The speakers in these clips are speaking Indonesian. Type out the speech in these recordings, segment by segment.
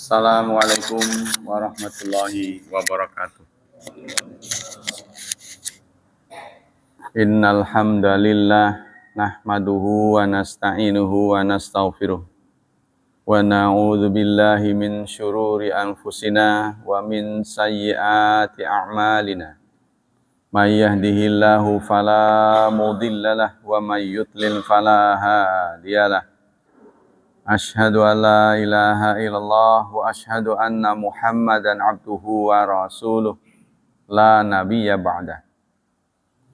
Assalamualaikum warahmatullahi wabarakatuh. Innal hamdalillah nahmaduhu wa nasta'inuhu wa nastaghfiruh wa na'udzu billahi min syururi anfusina wa min sayyiati a'malina. May yahdihillahu fala mudhillalah wa may yudlil fala hadiyalah. Ashhadu an la ilaha illallah wa ashhadu anna Muhammadan abduhu wa rasuluh la nabiyya ba'dah.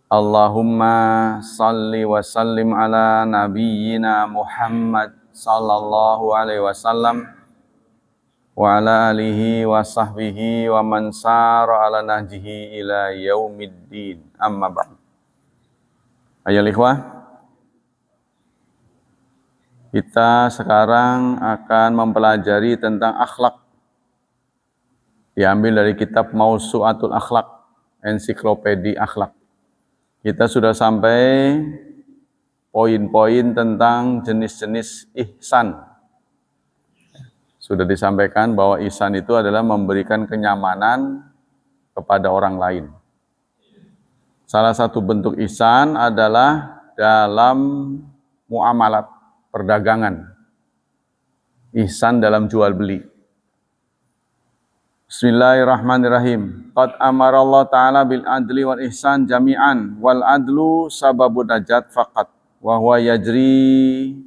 Allahumma salli wa sallim ala nabiyyina Muhammad sallallahu alaihi wasallam wa ala alihi wa sahbihi wa man sara ala nahjihi ila yaumiddin. Amma ba'd. Ayo ikhwah, kita sekarang akan mempelajari tentang akhlak. Diambil dari kitab Mausu'atul Akhlak, ensiklopedi akhlak. Kita sudah sampai poin-poin tentang jenis-jenis ihsan. Sudah disampaikan bahwa ihsan itu adalah memberikan kenyamanan kepada orang lain. Salah satu bentuk ihsan adalah dalam muamalat, perdagangan, ihsan dalam jual beli. Bismillahirrahmanirrahim. Qad amarallahu ta'ala bil adli wal ihsan jami'an wal adlu sababun najat faqat wa huwa yajri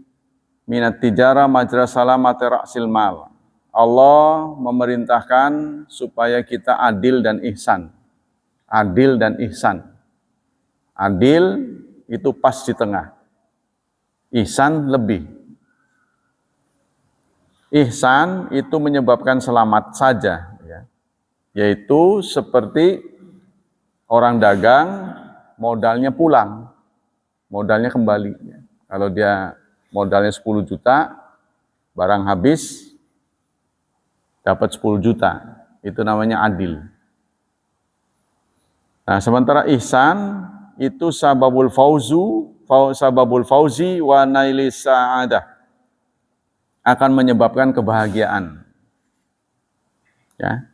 minat tijara majra salamati ra'sil mal. Allah memerintahkan supaya kita adil dan ihsan. Adil dan ihsan. Adil itu pas di tengah. Ihsan lebih. Ihsan itu menyebabkan selamat saja, ya. Yaitu seperti orang dagang modalnya pulang, modalnya kembali. Ya. Kalau dia modalnya 10 juta, barang habis, dapat 10 juta. Itu namanya adil. Nah, sementara ihsan itu sababul fauzi wa naili sa'adah, akan menyebabkan kebahagiaan, ya,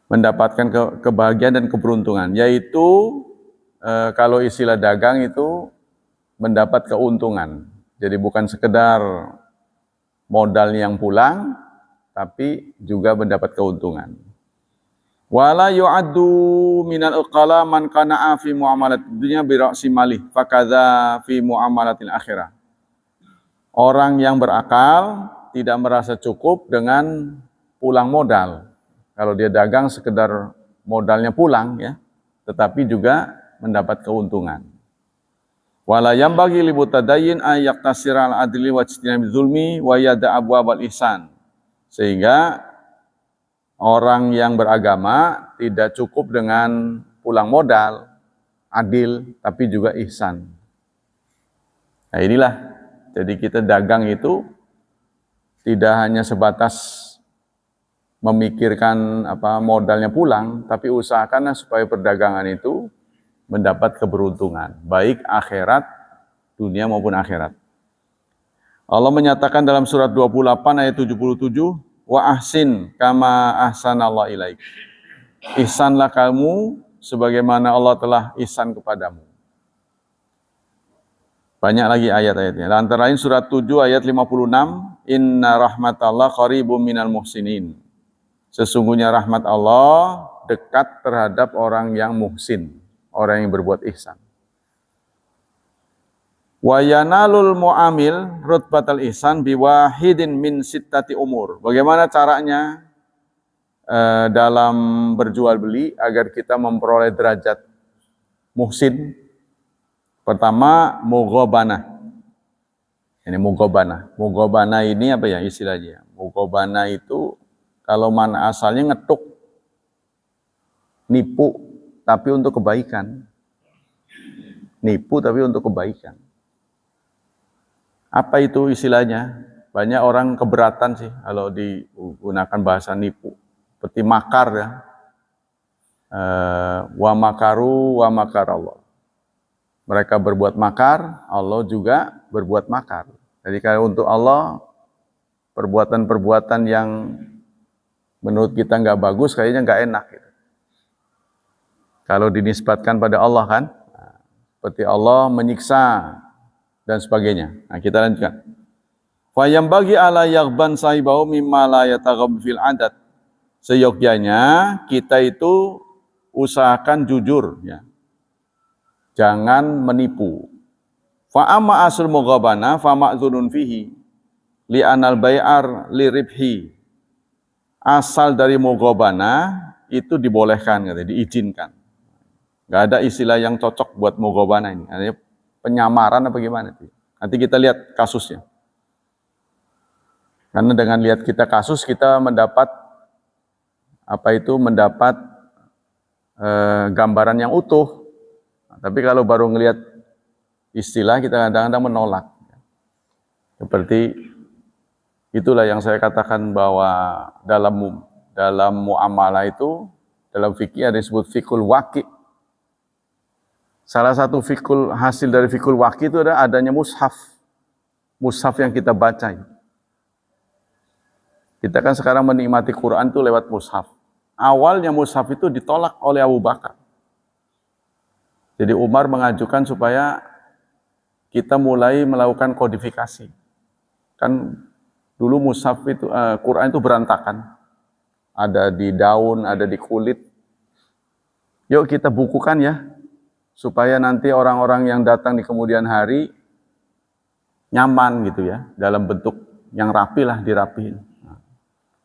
mendapatkan kebahagiaan dan keberuntungan, yaitu kalau istilah dagang itu mendapat keuntungan. Jadi bukan sekedar modal yang pulang, tapi juga mendapat keuntungan. Wala yu'addu minal uqala man qana'a fi muamalat dunya bi ra'si malih fakadza fi muamalatil akhirah. Orang yang berakal tidak merasa cukup dengan pulang modal. Kalau dia dagang sekedar modalnya pulang, ya, tetapi juga mendapat keuntungan. Wala yambaghi li mutadayyin ay yaqtasira al adli wa ijtinabi zulmi wa yada abwabal ihsan. Sehingga orang yang beragama tidak cukup dengan pulang modal, adil, tapi juga ihsan. Nah inilah, jadi kita dagang itu tidak hanya sebatas memikirkan modalnya pulang, tapi usahakanlah supaya perdagangan itu mendapat keberuntungan, baik akhirat, dunia maupun akhirat. Allah menyatakan dalam surat 28 ayat 77, wa ahsin kama ahsanallahu ilaik. Ihsanlah kamu sebagaimana Allah telah ihsan kepadamu. Banyak lagi ayat-ayatnya. Antara lain surat 7 ayat 56, inna rahmatallah qaribum minal muhsinin. Sesungguhnya rahmat Allah dekat terhadap orang yang muhsin, orang yang berbuat ihsan. Wa yanalul mu'amil rutbatal ihsan biwahidin min sittati umur. Bagaimana caranya dalam berjual beli agar kita memperoleh derajat muhsin? Pertama, mughabanah. Ini mughabanah. Mughabanah ini apa ya istilahnya? Mughabanah itu kalau mana asalnya ngetuk, nipu tapi untuk kebaikan. Nipu tapi untuk kebaikan. Apa itu istilahnya? Banyak orang keberatan sih kalau digunakan bahasa nipu. Seperti makar, ya. Wa makaru wa makarallah. Mereka berbuat makar, Allah juga berbuat makar. Jadi kalau untuk Allah perbuatan-perbuatan yang menurut kita nggak bagus, kayaknya nggak enak. Gitu. Kalau dinisbatkan pada Allah kan, seperti Allah menyiksa dan sebagainya. Nah, kita lanjutkan. Fayam bagi ala yaghban sahibahu mimma la yataghab fil adat. Seyogyanya kita itu usahakan jujur, ya. Jangan menipu. Fa amma asul mughabana fa ma'dzunun fihi li anal bai'ar li ribhi. Asal dari mughabana itu dibolehkan, katanya, diizinkan. Enggak ada istilah yang cocok buat mughabana ini. Artinya penyamaran apa gimana? Nanti kita lihat kasusnya. Karena dengan lihat kita kasus, kita mendapat gambaran yang utuh. Nah, tapi kalau baru ngelihat istilah, kita kadang-kadang menolak. Seperti itulah yang saya katakan bahwa dalam muamalah itu, dalam fikih ada disebut fikul waqi. Salah satu hasil dari fikul waqi itu adalah adanya mushaf. Mushaf yang kita baca. Kita kan sekarang menikmati Quran itu lewat mushaf. Awalnya mushaf itu ditolak oleh Abu Bakar. Jadi Umar mengajukan supaya kita mulai melakukan kodifikasi. Kan dulu mushaf itu, Quran itu berantakan. Ada di daun, ada di kulit. Yuk kita bukukan ya, supaya nanti orang-orang yang datang di kemudian hari nyaman gitu ya, dalam bentuk yang rapi lah, dirapihin.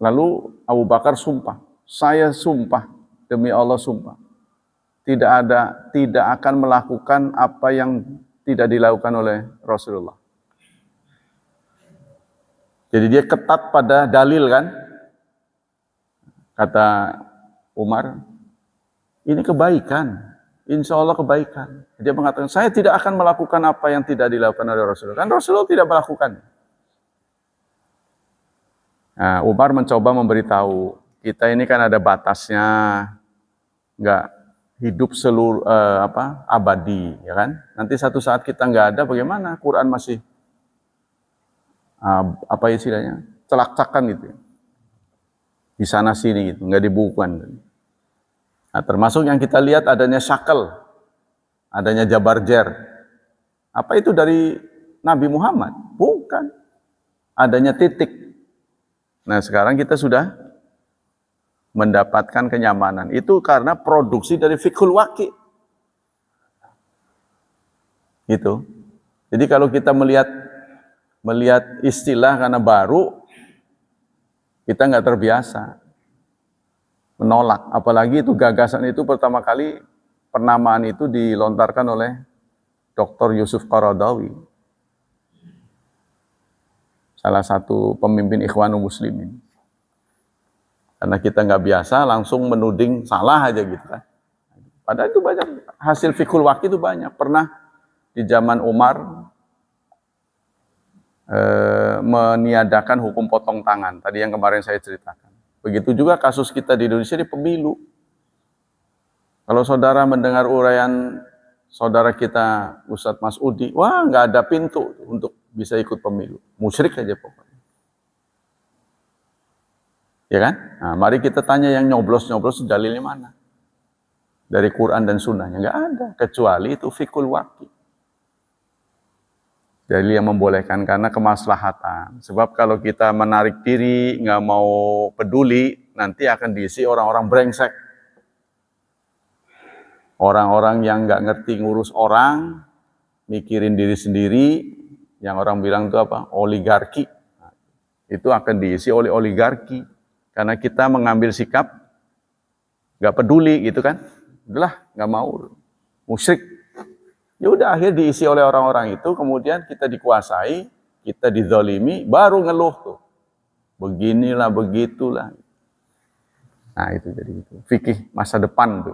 Lalu Abu Bakar sumpah, saya sumpah, demi Allah sumpah, tidak akan melakukan apa yang tidak dilakukan oleh Rasulullah. Jadi dia ketat pada dalil kan, kata Umar, ini kebaikan, insya Allah kebaikan. Dia mengatakan, saya tidak akan melakukan apa yang tidak dilakukan oleh Rasulullah. Kan Rasulullah tidak melakukan. Nah, Umar mencoba memberitahu, kita ini kan ada batasnya, nggak hidup abadi, ya kan? Nanti satu saat kita nggak ada, bagaimana? Quran masih istilahnya, celak-cakan gitu, di sana sini gitu, nggak dibukukan. Nah, termasuk yang kita lihat adanya syakel, adanya jabarjer. Apa itu dari Nabi Muhammad? Bukan. Adanya titik. Nah, sekarang kita sudah mendapatkan kenyamanan. Itu karena produksi dari fiqhul waqi. Gitu. Jadi kalau kita melihat istilah karena baru, kita nggak terbiasa. Menolak. Apalagi itu gagasan itu pertama kali penamaan itu dilontarkan oleh Dr. Yusuf Qaradawi. Salah satu pemimpin Ikhwanul Muslimin. Karena kita nggak biasa langsung menuding salah aja gitu kan. Padahal itu banyak, hasil fikul waqi itu banyak. Pernah di zaman Umar meniadakan hukum potong tangan. Tadi yang kemarin saya ceritakan. Begitu juga kasus kita di Indonesia di pemilu. Kalau saudara mendengar uraian saudara kita Ustadz Masudi, wah nggak ada pintu untuk bisa ikut pemilu. Musyrik aja pokoknya. Ya kan? Nah, mari kita tanya yang nyoblos-nyoblos dalilnya mana? Dari Quran dan Sunnahnya nggak ada, kecuali itu fikul waqi. Dalil yang membolehkan karena kemaslahatan. Sebab kalau kita menarik diri, nggak mau peduli, nanti akan diisi orang-orang brengsek. Orang-orang yang nggak ngerti ngurus orang, mikirin diri sendiri, yang orang bilang itu apa? Oligarki. Nah, itu akan diisi oleh oligarki. Karena kita mengambil sikap, nggak peduli gitu kan. Udahlah, nggak mau. Musyrik. Ya udah, akhir diisi oleh orang-orang itu, kemudian kita dikuasai, kita dizalimi, baru ngeluh tuh. Beginilah, begitulah. Nah itu jadi itu. Fikih masa depan tuh.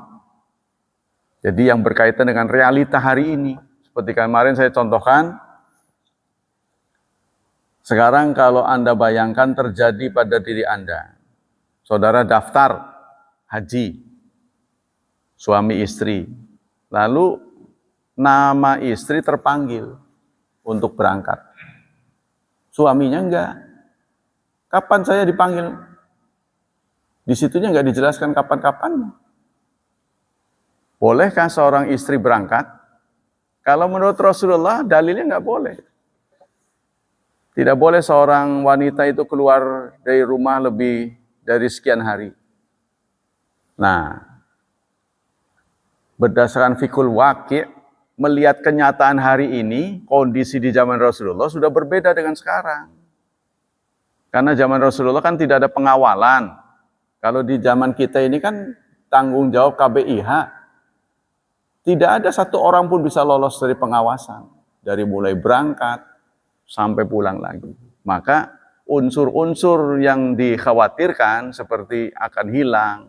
Jadi yang berkaitan dengan realita hari ini. Seperti kemarin saya contohkan, sekarang kalau Anda bayangkan terjadi pada diri Anda. Saudara daftar haji, suami istri. Lalu nama istri terpanggil untuk berangkat. Suaminya enggak. Kapan saya dipanggil? Di situnya nggak dijelaskan kapan-kapan. Bolehkah seorang istri berangkat? Kalau menurut Rasulullah, dalilnya nggak boleh. Tidak boleh seorang wanita itu keluar dari rumah lebih dari sekian hari. Nah, berdasarkan fikul waqi', melihat kenyataan hari ini, kondisi di zaman Rasulullah sudah berbeda dengan sekarang. Karena zaman Rasulullah kan tidak ada pengawalan. Kalau di zaman kita ini kan tanggung jawab KBIH. Tidak ada satu orang pun bisa lolos dari pengawasan. Dari mulai berangkat sampai pulang lagi. Maka unsur-unsur yang dikhawatirkan seperti akan hilang,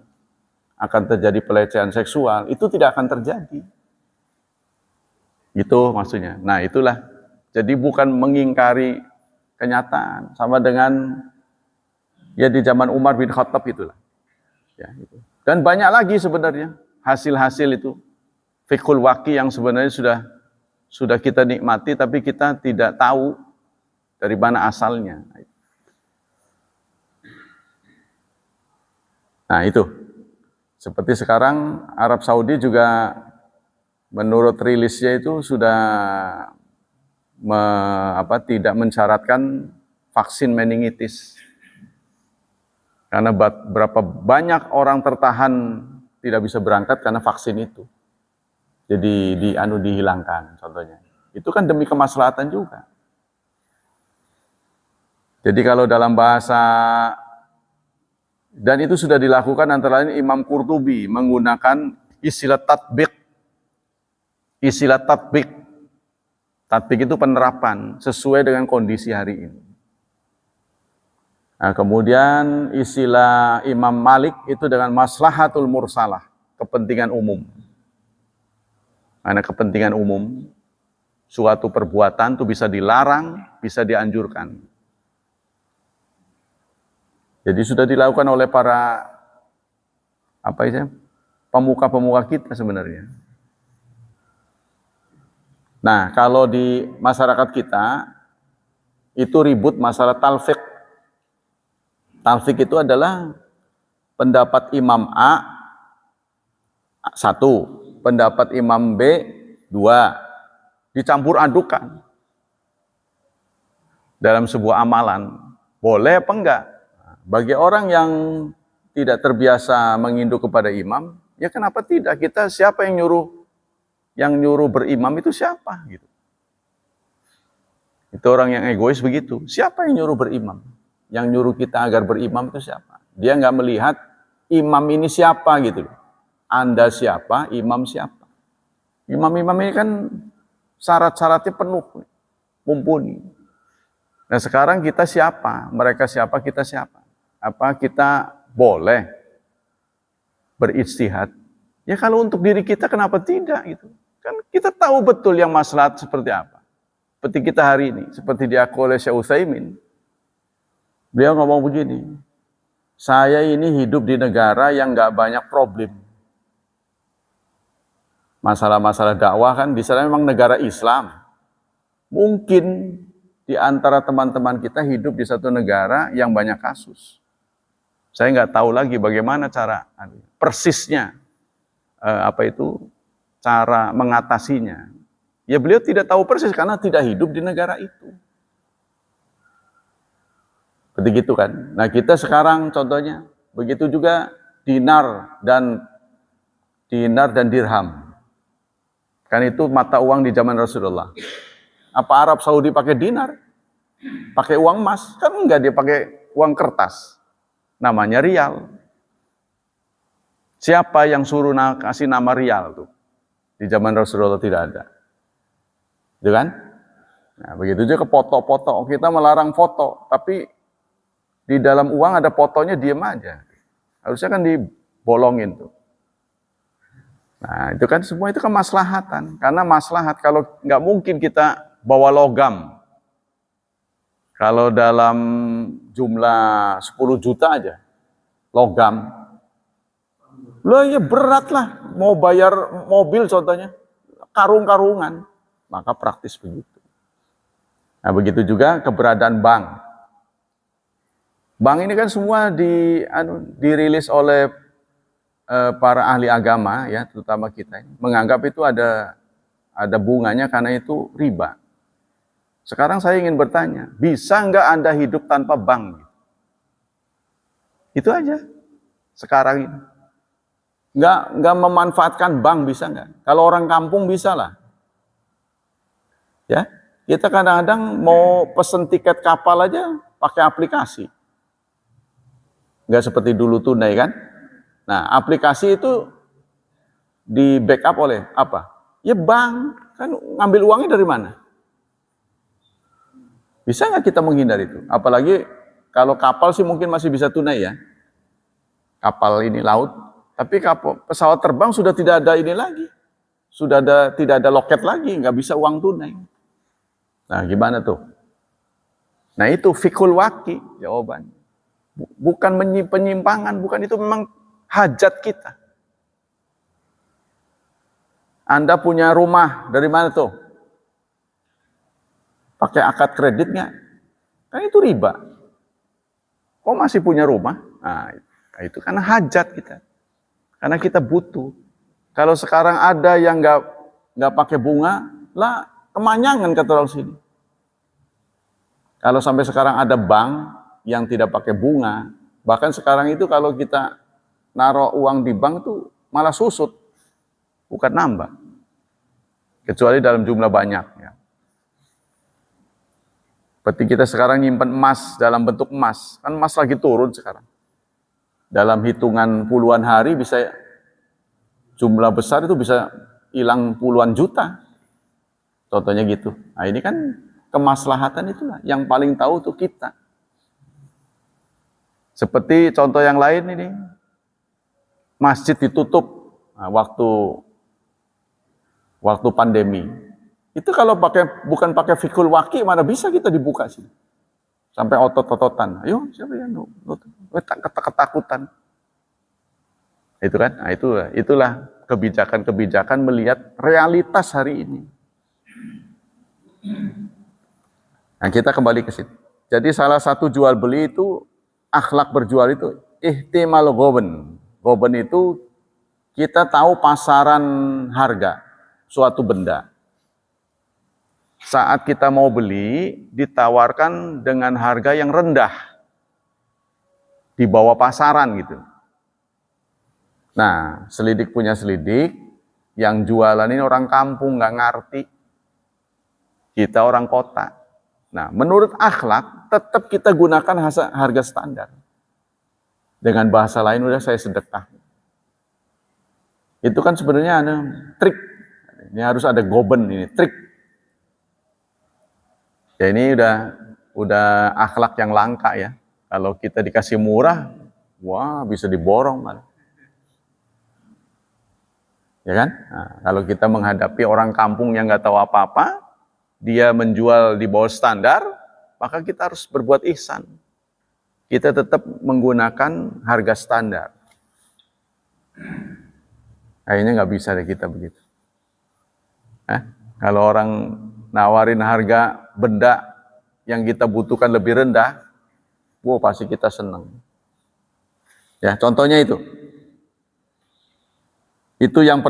akan terjadi pelecehan seksual, itu tidak akan terjadi. Itu maksudnya. Nah itulah. Jadi bukan mengingkari kenyataan. Sama dengan ya di zaman Umar bin Khattab itulah. Ya, itu. Dan banyak lagi sebenarnya hasil-hasil itu. Fiqhul waqi yang sebenarnya sudah kita nikmati tapi kita tidak tahu dari mana asalnya. Nah itu. Seperti sekarang Arab Saudi juga menurut rilisnya itu sudah tidak mensyaratkan vaksin meningitis. Karena berapa banyak orang tertahan tidak bisa berangkat karena vaksin itu. Jadi dihilangkan contohnya. Itu kan demi kemaslahatan juga. Jadi kalau dalam bahasa, dan itu sudah dilakukan antara lain Imam Qurtubi menggunakan istilah tatbiq. Istilah tatbiq. Tatbiq itu penerapan sesuai dengan kondisi hari ini. Nah, kemudian istilah Imam Malik itu dengan maslahatul mursalah, kepentingan umum. Karena kepentingan umum, suatu perbuatan itu bisa dilarang, bisa dianjurkan. Jadi sudah dilakukan oleh para pemuka-pemuka kita sebenarnya. Nah, kalau di masyarakat kita itu ribut masalah talfiq. Talfiq itu adalah pendapat Imam A 1, pendapat Imam B 2, dicampur adukan dalam sebuah amalan. Boleh apa enggak? Bagi orang yang tidak terbiasa menginduk kepada imam, ya kenapa tidak? Kita siapa yang nyuruh berimam itu siapa gitu. Itu orang yang egois begitu. Siapa yang nyuruh berimam? Yang nyuruh kita agar berimam itu siapa? Dia nggak melihat imam ini siapa gitu. Anda siapa, imam siapa. Imam-imam ini kan syarat-syaratnya penuh, mumpuni. Nah sekarang kita siapa? Mereka siapa, kita siapa? Apa kita boleh berijtihad? Ya kalau untuk diri kita kenapa tidak gitu? Kan kita tahu betul yang maslahat seperti apa. Seperti kita hari ini, seperti diakui oleh Syekh Utsaimin. Beliau ngomong begini, saya ini hidup di negara yang nggak banyak problem. Masalah-masalah dakwah kan di sana memang negara Islam. Mungkin di antara teman-teman kita hidup di satu negara yang banyak kasus. Saya nggak tahu lagi bagaimana cara persisnya cara mengatasinya. Ya beliau tidak tahu persis karena tidak hidup di negara itu. Begitu kan. Nah kita sekarang contohnya begitu juga dinar dan dirham. Kan itu mata uang di zaman Rasulullah. Apa Arab Saudi pakai dinar? Pakai uang emas? Kan enggak, dia pakai uang kertas. Namanya rial. Siapa yang suruh kasih nama rial tuh? Di zaman Rasulullah tidak ada. Gitu kan? Nah, begitu juga ke foto-foto. Kita melarang foto, tapi di dalam uang ada fotonya, diem aja. Harusnya kan dibolongin tuh. Nah itu kan semua itu kemaslahatan. Karena maslahat, kalau nggak mungkin kita bawa logam. Kalau dalam jumlah 10 juta aja, logam. Loh ya berat lah, mau bayar mobil contohnya, karung-karungan. Maka praktis begitu. Nah begitu juga keberadaan bank. Bank ini kan semua dirilis oleh para ahli agama ya, terutama kita ini, menganggap itu ada bunganya karena itu riba. Sekarang saya ingin bertanya, bisa nggak Anda hidup tanpa bank? Itu aja. Sekarang ini nggak memanfaatkan bank bisa nggak? Kalau orang kampung bisa lah. Ya, kita kadang-kadang mau pesen tiket kapal aja pakai aplikasi. Nggak seperti dulu tunai kan? Nah, aplikasi itu di backup oleh apa? Ya bank, kan ngambil uangnya dari mana? Bisa nggak kita menghindar itu? Apalagi kalau kapal sih mungkin masih bisa tunai ya. Kapal ini laut, tapi pesawat terbang sudah tidak ada ini lagi. Tidak ada loket lagi, nggak bisa uang tunai. Nah, gimana tuh? Nah, itu fikul waki jawabannya. Bukan penyimpangan, bukan, itu memang hajat kita. Anda punya rumah, dari mana tuh? Pakai akad kredit nggak? Kan itu riba. Kok masih punya rumah? Nah, itu karena hajat kita. Karena kita butuh. Kalau sekarang ada yang nggak pakai bunga, lah kemanyangan kata orang sini. Kalau sampai sekarang ada bank yang tidak pakai bunga, bahkan sekarang itu kalau kita naruh uang di bank tuh malah susut, bukan nambah. Kecuali dalam jumlah banyak. Ya. Seperti kita sekarang nyimpen emas dalam bentuk emas, kan emas lagi turun sekarang. Dalam hitungan puluhan hari bisa jumlah besar itu bisa hilang puluhan juta. Contohnya gitu. Nah ini kan kemaslahatan itulah yang paling tahu tuh kita. Seperti contoh yang lain ini, masjid ditutup waktu pandemi. Itu kalau bukan pakai fikul waki, mana bisa kita dibuka sih. Sampai otot-ototan. Ayo, siapa yang ketakutan. Itu kan? Nah, itulah kebijakan-kebijakan melihat realitas hari ini. Nah, kita kembali ke sini. Jadi salah satu jual beli itu, akhlak berjual itu ihtimal ghoben. Ghoben itu kita tahu pasaran harga suatu benda. Saat kita mau beli, ditawarkan dengan harga yang rendah. Di bawah pasaran gitu. Nah, selidik punya selidik, yang jualan ini orang kampung, nggak ngerti. Kita orang kota. Nah, menurut akhlak, tetap kita gunakan harga standar. Dengan bahasa lain, udah saya sedekah. Itu kan sebenarnya ada trik. Ini harus ada goben ini, trik. Ya ini udah akhlak yang langka ya. Kalau kita dikasih murah, wah bisa diborong malah. Ya kan? Nah, kalau kita menghadapi orang kampung yang nggak tahu apa-apa, dia menjual di bawah standar, maka kita harus berbuat ihsan. Kita tetap menggunakan harga standar. Kayaknya nggak bisa deh kita begitu. Kalau orang nawarin harga benda yang kita butuhkan lebih rendah, pasti kita senang. Ya, contohnya itu. Itu yang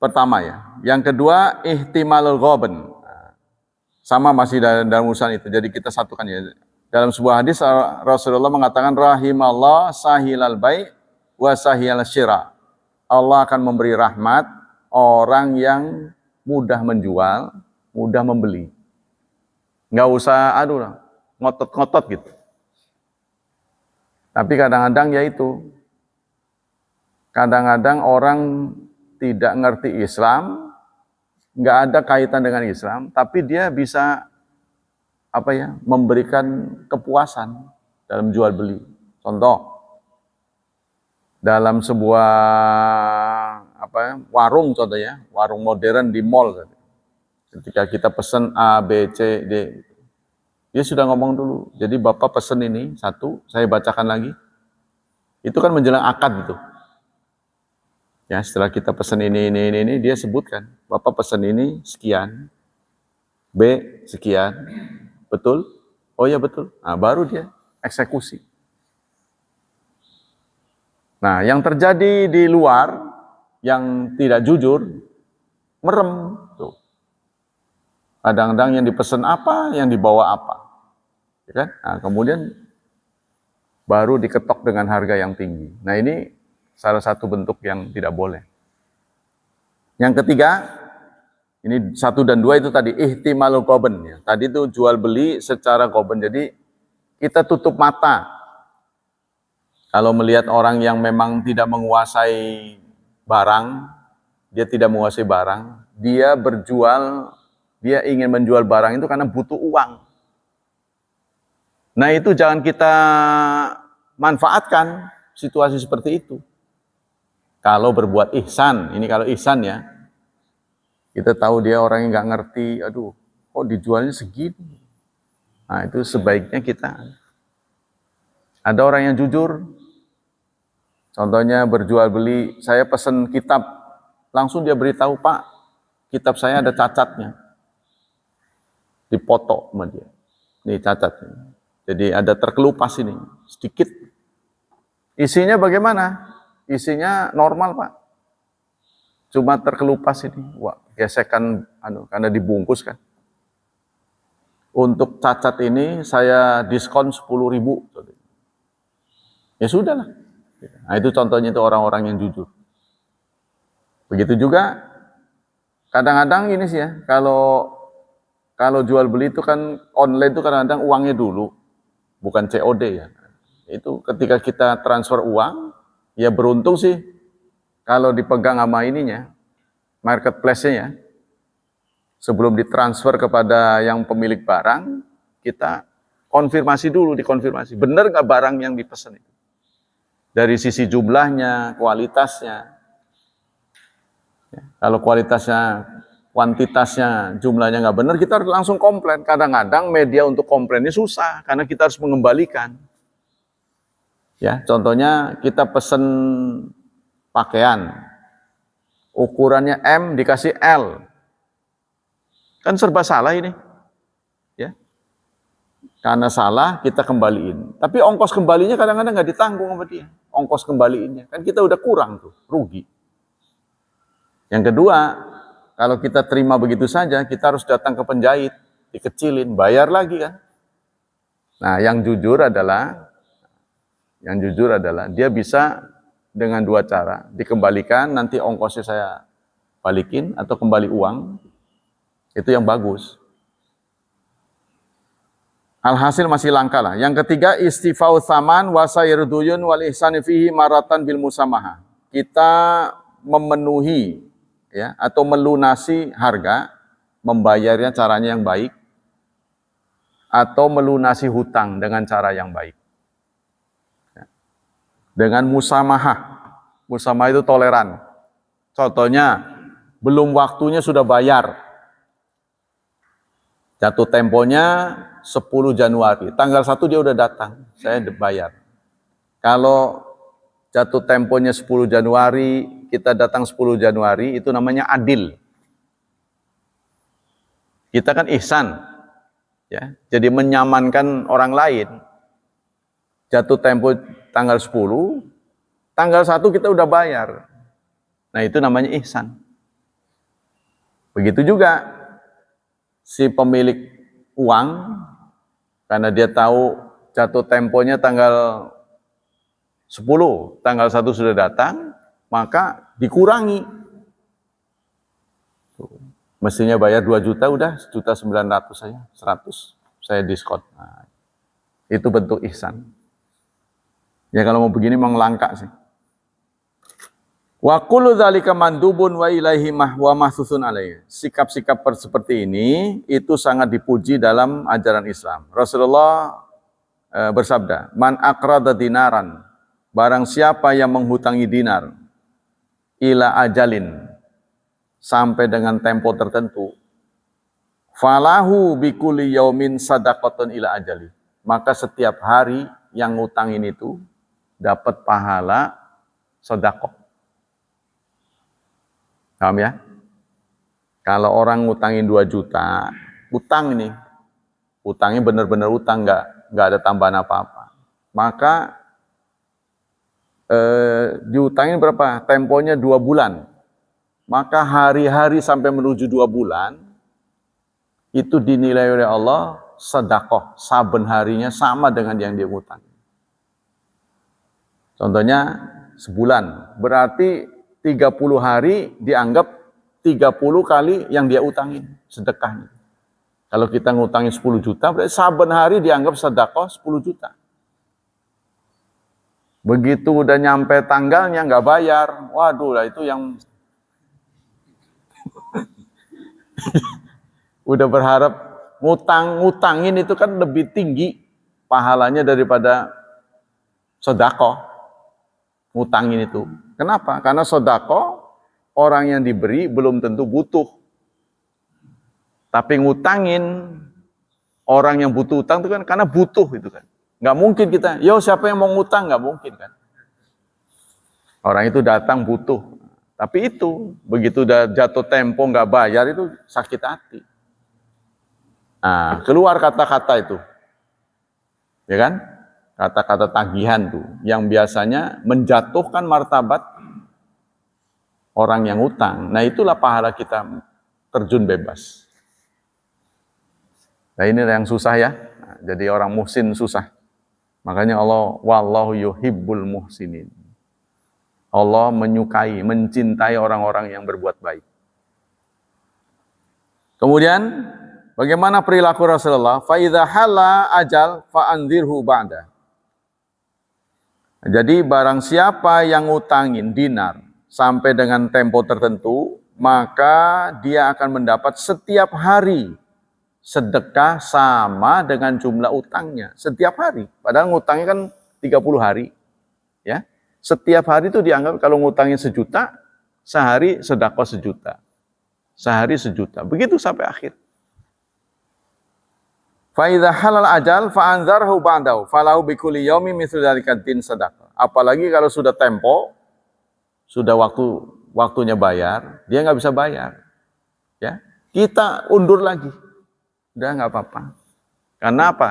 pertama ya. Yang kedua, ihtimalul ghoben. Sama masih dalam urusan itu. Jadi kita satukan ya. Dalam sebuah hadis Rasulullah mengatakan rahimallah sahilal bai' wa sahilal syira. Allah akan memberi rahmat orang yang mudah menjual, mudah membeli. Nggak usah ngotot-ngotot gitu. Tapi kadang-kadang ya itu. Kadang-kadang orang tidak ngerti Islam, nggak ada kaitan dengan Islam, tapi dia bisa memberikan kepuasan dalam jual beli. Contoh, dalam sebuah warung contohnya, warung modern di mall. Ketika kita pesen A, B, C, D, dia sudah ngomong dulu. Jadi Bapak pesen ini satu, saya bacakan lagi. Itu kan menjelang akad gitu. Ya, setelah kita pesen ini, dia sebutkan. Bapak pesen ini sekian, B sekian, betul? Oh iya betul. Nah, baru dia eksekusi. Nah, yang terjadi di luar yang tidak jujur merem tuh. Kadang-kadang yang dipesan apa, yang dibawa apa. Ya kan? Nah, kemudian baru diketok dengan harga yang tinggi. Nah, ini salah satu bentuk yang tidak boleh. Yang ketiga, ini 1 dan 2 itu tadi ihtimalul qoben ya. Tadi itu jual beli secara qoben. Jadi kita tutup mata kalau melihat orang yang memang tidak menguasai barang, dia tidak menguasai barang, dia berjual, dia ingin menjual barang itu karena butuh uang. Nah, itu jangan kita manfaatkan situasi seperti itu. Kalau berbuat ihsan, ini kalau ihsan ya, kita tahu dia orang yang nggak ngerti, aduh, kok dijualnya segini. Nah, itu sebaiknya kita. Ada orang yang jujur, contohnya berjual beli, saya pesen kitab, langsung dia beritahu, Pak, kitab saya ada cacatnya. Dipoto sama dia. Ini cacatnya. Jadi ada terkelupas ini, sedikit. Isinya bagaimana? Isinya normal, Pak. Cuma terkelupas ini. Wah, gesekan karena dibungkus kan. Untuk cacat ini saya diskon 10.000. Ya sudahlah. Nah, itu contohnya itu orang-orang yang jujur. Begitu juga kadang-kadang ini sih ya, kalau jual beli itu kan online itu kadang-kadang uangnya dulu, bukan COD ya. Itu ketika kita transfer uang, ya beruntung sih kalau dipegang sama ininya, marketplace-nya ya. Sebelum ditransfer kepada yang pemilik barang, kita konfirmasi dulu, dikonfirmasi. Benar nggak barang yang dipesan itu? Dari sisi jumlahnya, kualitasnya. Ya, kalau kualitasnya, kuantitasnya, jumlahnya nggak benar, kita harus langsung komplain. Kadang-kadang media untuk komplainnya susah, karena kita harus mengembalikan. Ya, contohnya kita pesen pakaian, ukurannya M dikasih L, kan serba salah ini, ya. Karena salah kita kembaliin, tapi ongkos kembalinya kadang-kadang nggak ditanggung sama dia, ongkos kembaliinnya, kan kita udah kurang tuh, rugi. Yang kedua, kalau kita terima begitu saja, kita harus datang ke penjahit, dikecilin, bayar lagi kan. Nah, yang jujur adalah dia bisa dengan 2 cara, dikembalikan, nanti ongkosnya saya balikin, atau kembali uang, itu yang bagus. Alhasil masih langka lah. Yang ketiga, istifau tsaman wa sayruduyun wal ihsani fihi maratan bil musamaha. Kita memenuhi ya atau melunasi harga, membayarnya caranya yang baik, atau melunasi hutang dengan cara yang baik. Dengan musamahah. Musamahah itu toleran. Contohnya, belum waktunya sudah bayar. Jatuh temponya 10 Januari. Tanggal 1 dia udah datang. Saya bayar. Kalau jatuh temponya 10 Januari, kita datang 10 Januari, itu namanya adil. Kita kan ihsan. Ya, jadi menyamankan orang lain. Jatuh tempo tanggal 10, tanggal 1 kita udah bayar. Nah, itu namanya ihsan. Begitu juga si pemilik uang, karena dia tahu jatuh temponya tanggal 10, tanggal 1 sudah datang, maka dikurangi. Mestinya bayar 2 juta, udah 1.900.000 saja, 100 saya diskon. Nah, itu bentuk ihsan. Ya kalau mau begini memang langka sih. Wa kullu dzalika mandubun wa ilaihi wa mahsusun alaihi. Sikap-sikap seperti ini itu sangat dipuji dalam ajaran Islam. Rasulullah bersabda, "Man aqrada dinaran," barang siapa yang menghutangi dinar ila ajalin, sampai dengan tempo tertentu, falahu bikulli yaumin sadaqatun ila ajali. Maka setiap hari yang ngutangin itu dapat pahala sedekah. Paham ya? Kalau orang ngutangin 2 juta, utang ini, utangnya benar-benar utang, nggak ada tambahan apa-apa. Maka diutangin berapa? Temponya 2 bulan. Maka hari-hari sampai menuju 2 bulan, itu dinilai oleh Allah sedekah, saben harinya sama dengan yang dia utang. Contohnya sebulan, berarti 30 hari dianggap 30 kali yang dia utangin, sedekahnya. Kalau kita ngutangin 10 juta, berarti saben hari dianggap sedekah 10 juta. Begitu udah nyampe tanggalnya nggak bayar, waduh lah itu yang udah berharap ngutangin itu kan lebih tinggi pahalanya daripada sedekah. Ngutangin itu. Kenapa? Karena sedekah orang yang diberi belum tentu butuh. Tapi ngutangin orang yang butuh utang itu kan karena butuh itu kan. Nggak mungkin kita, yo siapa yang mau ngutang, nggak mungkin kan. Orang itu datang butuh. Tapi itu, begitu udah jatuh tempo nggak bayar itu sakit hati. Nah, keluar kata-kata itu. Ya kan? Kata-kata tagihan tuh, yang biasanya menjatuhkan martabat orang yang utang. Nah itulah pahala kita terjun bebas. Nah ini yang susah ya. Nah, jadi orang muhsin susah. Makanya Allah, wallahu yuhibbul muhsinin. Allah menyukai, mencintai orang-orang yang berbuat baik. Kemudian, bagaimana perilaku Rasulullah? Fa idza hala ajal fa anzirhu ba'da. Jadi barang siapa yang ngutangin dinar sampai dengan tempo tertentu, maka dia akan mendapat setiap hari sedekah sama dengan jumlah utangnya. Setiap hari. Padahal ngutangnya kan 30 hari. Ya. Setiap hari itu dianggap kalau ngutangin 1 juta, sehari sedekah 1 juta. Sehari 1 juta. Begitu sampai akhir. Fa idza halal ajal fa anzarhu ba'dahu falahu bi kulli yaumi mithlu dzalika din sadaqah. Apalagi kalau sudah tempo, sudah waktunya bayar, dia nggak bisa bayar. Ya, kita undur lagi. Udah nggak apa-apa. Karena apa?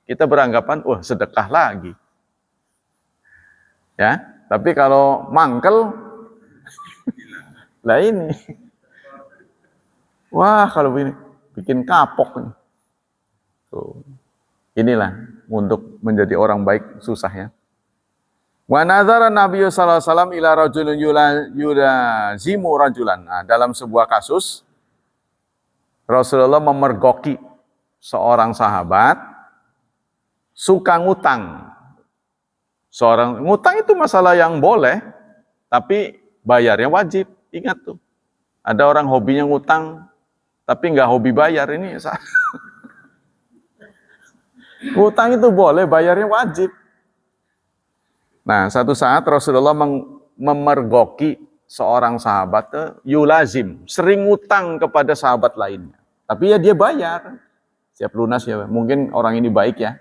Kita beranggapan, wah sedekah lagi. Ya, tapi kalau mangkel, lah ini. Wah, kalau ini bikin kapok nih. Inilah untuk menjadi orang baik susah ya. Wa nazara Nabi sallallahu alaihi wasallam ila rajulun yulazimu rajulan. Nah, dalam sebuah kasus Rasulullah memergoki seorang sahabat suka ngutang. Seorang ngutang itu masalah yang boleh, tapi bayarnya wajib. Ingat tuh. Ada orang hobinya ngutang tapi nggak hobi bayar, ini ngutang itu boleh, bayarnya wajib. Nah, satu saat Rasulullah memergoki seorang sahabat yulazim, sering ngutang kepada sahabat lainnya. Tapi ya dia bayar, siap lunas ya. Mungkin orang ini baik ya.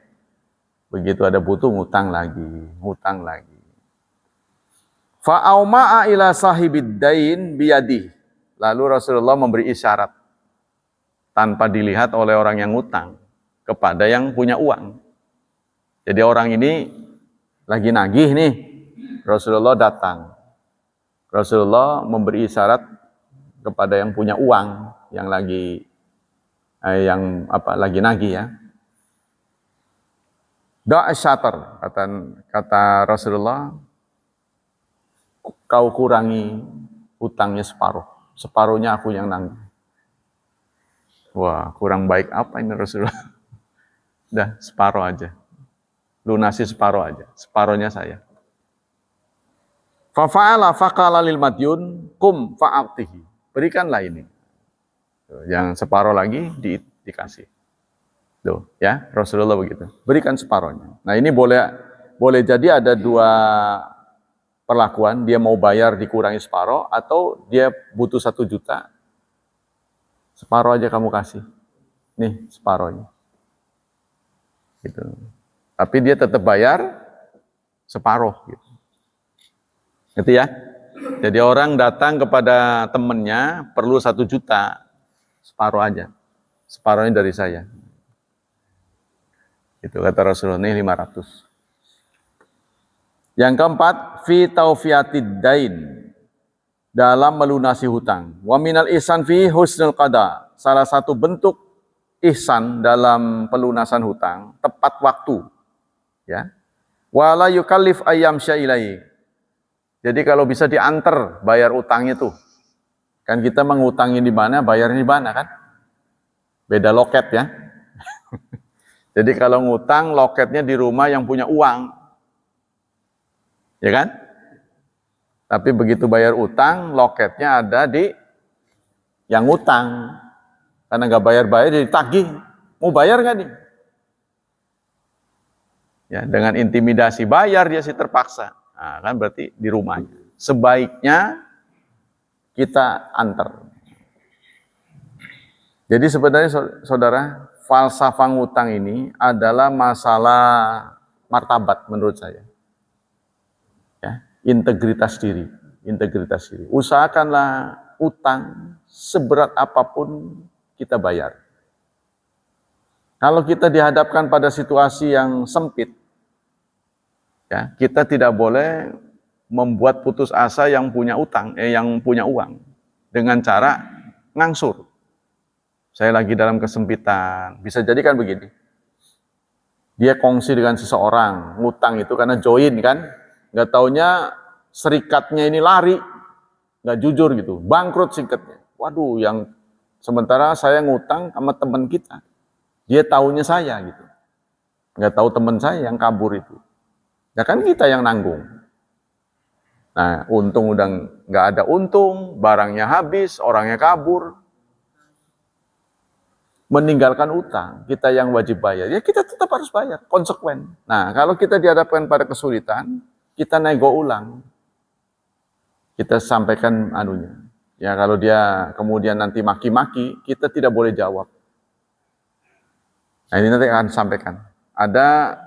Begitu ada butuh ngutang lagi. Fa'auma'a ila sahibid dain biyadih. Lalu Rasulullah memberi isyarat tanpa dilihat oleh orang yang ngutang kepada yang punya uang. Jadi orang ini lagi nagih nih, Rasulullah datang. Rasulullah memberi isyarat kepada yang punya uang, yang lagi nagih ya. Da'asyatar, kata Rasulullah, kau kurangi hutangnya separuh. Separuhnya aku yang nanggung. Wah, kurang baik apa ini Rasulullah? Udah, separuh aja. Lunasi separuh aja. Separuhnya saya. Fafa'ala faqala lil madyun kum fa'atihi. Berikanlah ini. Yang separuh lagi dikasih. Tuh, ya, Rasulullah begitu. Berikan separuhnya. Nah, ini boleh jadi ada dua perlakuan. Dia mau bayar dikurangi separuh, atau dia butuh 1 juta. Separuh aja kamu kasih. Nih, separuhnya. Gitu. Tapi dia tetap bayar separuh gitu. Gitu ya. Jadi orang datang kepada temannya perlu 1 juta, separuh aja. Separuhnya dari saya. Itu kata Rasulullah, ini 500. Yang keempat, fi taufiatid dain, dalam melunasi hutang. Wa minal ihsan fi husnul qada. Salah satu bentuk ihsan dalam pelunasan hutang, tepat waktu. Ya. Wala yukallif ayyam sya'ilai. Jadi kalau bisa diantar bayar utangnya tuh. Kan kita mengutangi di mana, bayarnya di mana kan? Beda loket ya. Jadi kalau ngutang, loketnya di rumah yang punya uang. Ya kan? Tapi begitu bayar utang, loketnya ada di yang ngutang. Karena nggak bayar-bayar, jadi tagih. Mau bayar nggak nih? Ya, dengan intimidasi bayar dia sih terpaksa. Nah, kan berarti di rumahnya. Sebaiknya kita antar. Jadi sebenarnya saudara, falsafah ngutang ini adalah masalah martabat menurut saya. Ya, integritas diri. Usahakanlah utang seberat apapun kita bayar. Kalau kita dihadapkan pada situasi yang sempit, ya, kita tidak boleh membuat putus asa yang punya uang dengan cara ngangsur. Saya lagi dalam kesempitan, bisa jadi kan begini. Dia kongsi dengan seseorang, ngutang itu karena join kan, nggak taunya serikatnya ini lari, nggak jujur gitu, bangkrut serikatnya. Waduh, yang sementara saya ngutang sama teman kita, dia taunya saya gitu, nggak tahu teman saya yang kabur itu. Ya kan kita yang nanggung. Nah, untung udah nggak ada untung, barangnya habis, orangnya kabur. Meninggalkan utang, kita yang wajib bayar, ya kita tetap harus bayar, konsekuen. Nah, kalau kita dihadapkan pada kesulitan, kita nego ulang. Kita sampaikan anunya. Ya, kalau dia kemudian nanti maki-maki, kita tidak boleh jawab. Nah, ini nanti akan sampaikan. Ada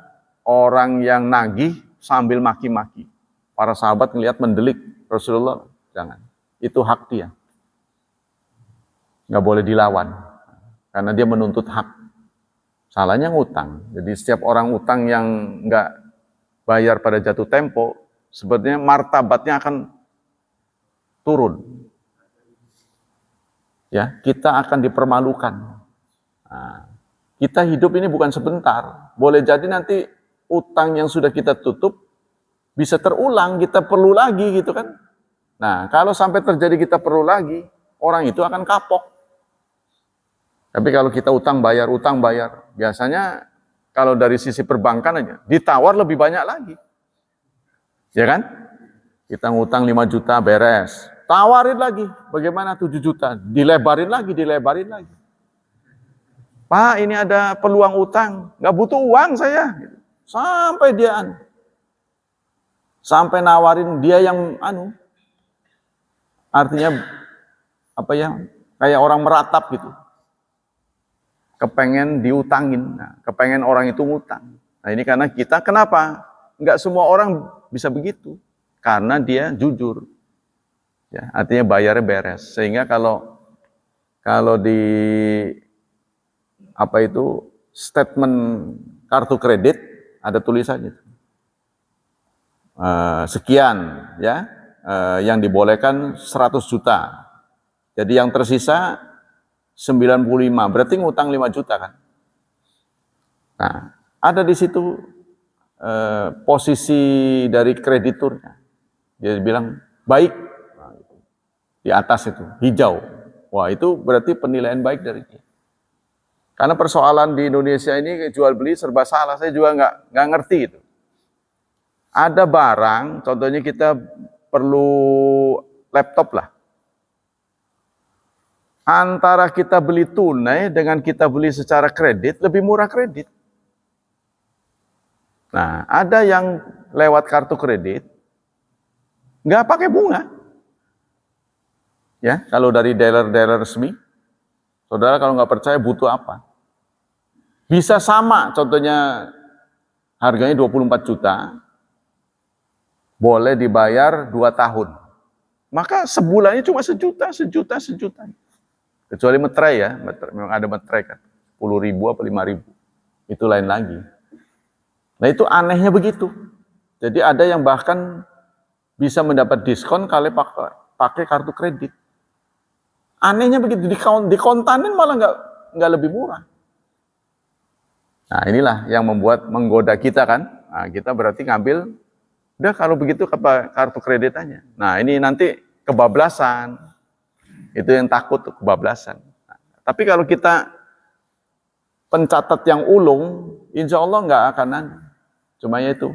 orang yang nagih sambil maki-maki. Para sahabat melihat mendelik. Rasulullah, jangan. Itu hak dia. Nggak boleh dilawan. Karena dia menuntut hak. Salahnya ngutang. Jadi setiap orang utang yang nggak bayar pada jatuh tempo, sebetulnya martabatnya akan turun. Ya, kita akan dipermalukan. Nah, kita hidup ini bukan sebentar. Boleh jadi nanti utang yang sudah kita tutup bisa terulang, kita perlu lagi gitu kan. Nah, kalau sampai terjadi kita perlu lagi, orang itu akan kapok. Tapi kalau kita utang bayar, biasanya kalau dari sisi perbankan aja, ditawar lebih banyak lagi. Ya kan? Kita ngutang 5 juta beres, tawarin lagi, bagaimana 7 juta, dilebarin lagi. Pak, ini ada peluang utang, nggak butuh uang saya. Sampai nawarin dia yang artinya kayak orang meratap gitu. Kepengen diutangin, kepengen orang itu ngutang. Nah ini karena kita, kenapa? Nggak semua orang bisa begitu. Karena dia jujur. Ya, artinya bayarnya beres. Sehingga kalau di statement kartu kredit, ada tulisannya. Sekian ya, yang dibolehkan 100 juta. Jadi yang tersisa 95, berarti ngutang 5 juta kan. Nah, ada di situ posisi dari krediturnya. Dia bilang, baik. Di atas itu, hijau. Wah, itu berarti penilaian baik dari dia. Karena persoalan di Indonesia ini jual beli serba salah, saya juga nggak ngerti itu. Ada barang, contohnya kita perlu laptop lah. Antara kita beli tunai dengan kita beli secara kredit, lebih murah kredit. Nah, ada yang lewat kartu kredit, nggak pakai bunga. Ya, kalau dari dealer-dealer resmi, saudara kalau nggak percaya butuh apa? Bisa sama, contohnya harganya 24 juta, boleh dibayar 2 tahun. Maka sebulannya cuma sejuta. Kecuali meterai ya, memang ada meterai kan, 10.000 apa 5.000, itu lain lagi. Nah itu anehnya begitu. Jadi ada yang bahkan bisa mendapat diskon kalau pakai kartu kredit. Anehnya begitu, dikontanin malah nggak lebih murah. Nah inilah yang menggoda kita kan. Nah, kita berarti ngambil, udah kalau begitu kartu kredit aja. Nah ini nanti kebablasan. Itu yang takut, kebablasan. Nah, tapi kalau kita pencatat yang ulung, insya Allah nggak akan ada. Cuma itu,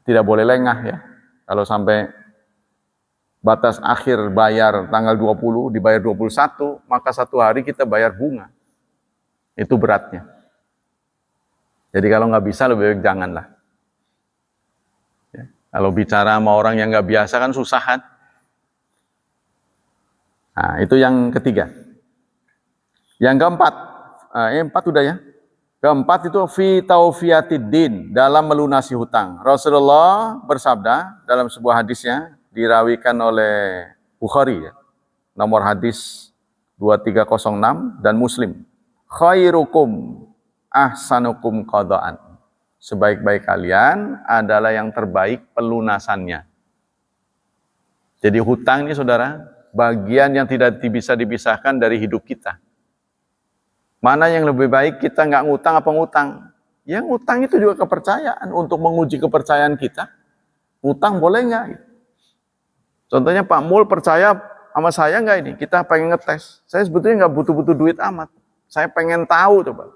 tidak boleh lengah ya. Kalau sampai batas akhir bayar tanggal 20, dibayar 21, maka 1 hari kita bayar bunga. Itu beratnya. Jadi kalau nggak bisa, lebih baik janganlah. Ya. Kalau bicara sama orang yang nggak biasa kan susahan. Nah, itu yang ketiga. Yang keempat, empat udah ya. Keempat itu fi taufiatiddin, dalam melunasi hutang. Rasulullah bersabda dalam sebuah hadisnya, dirawikan oleh Bukhari ya. Nomor hadis 2306 dan Muslim. Khairukum ahsanukum qadaan. Sebaik-baik kalian adalah yang terbaik pelunasannya. Jadi hutang ini saudara, bagian yang tidak bisa dipisahkan dari hidup kita. Mana yang lebih baik, kita nggak ngutang apa ngutang? Ya ngutang itu juga kepercayaan, untuk menguji kepercayaan kita. Ngutang boleh nggak? Contohnya Pak Mul percaya sama saya nggak ini? Kita pengen ngetes. Saya sebetulnya nggak butuh-butuh duit amat. Saya pengen tahu coba.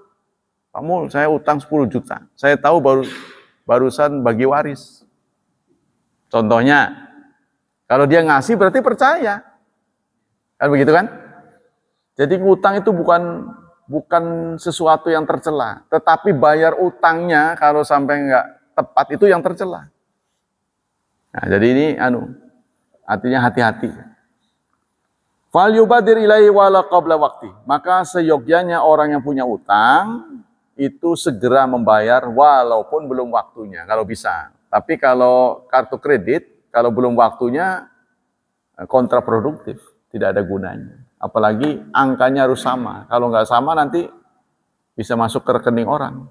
Pak Mul, saya utang 10 juta. Saya tahu barusan bagi waris. Contohnya, kalau dia ngasih berarti percaya. Kan begitu kan? Jadi ngutang itu bukan sesuatu yang tercela, tetapi bayar utangnya kalau sampai nggak tepat itu yang tercela. Nah, jadi ini artinya hati-hati. Fal yubadir ilaihi wala qabla waqti. Maka seyogyanya orang yang punya utang itu segera membayar walaupun belum waktunya kalau bisa. Tapi kalau kartu kredit kalau belum waktunya kontraproduktif, tidak ada gunanya. Apalagi angkanya harus sama. Kalau nggak sama nanti bisa masuk ke rekening orang.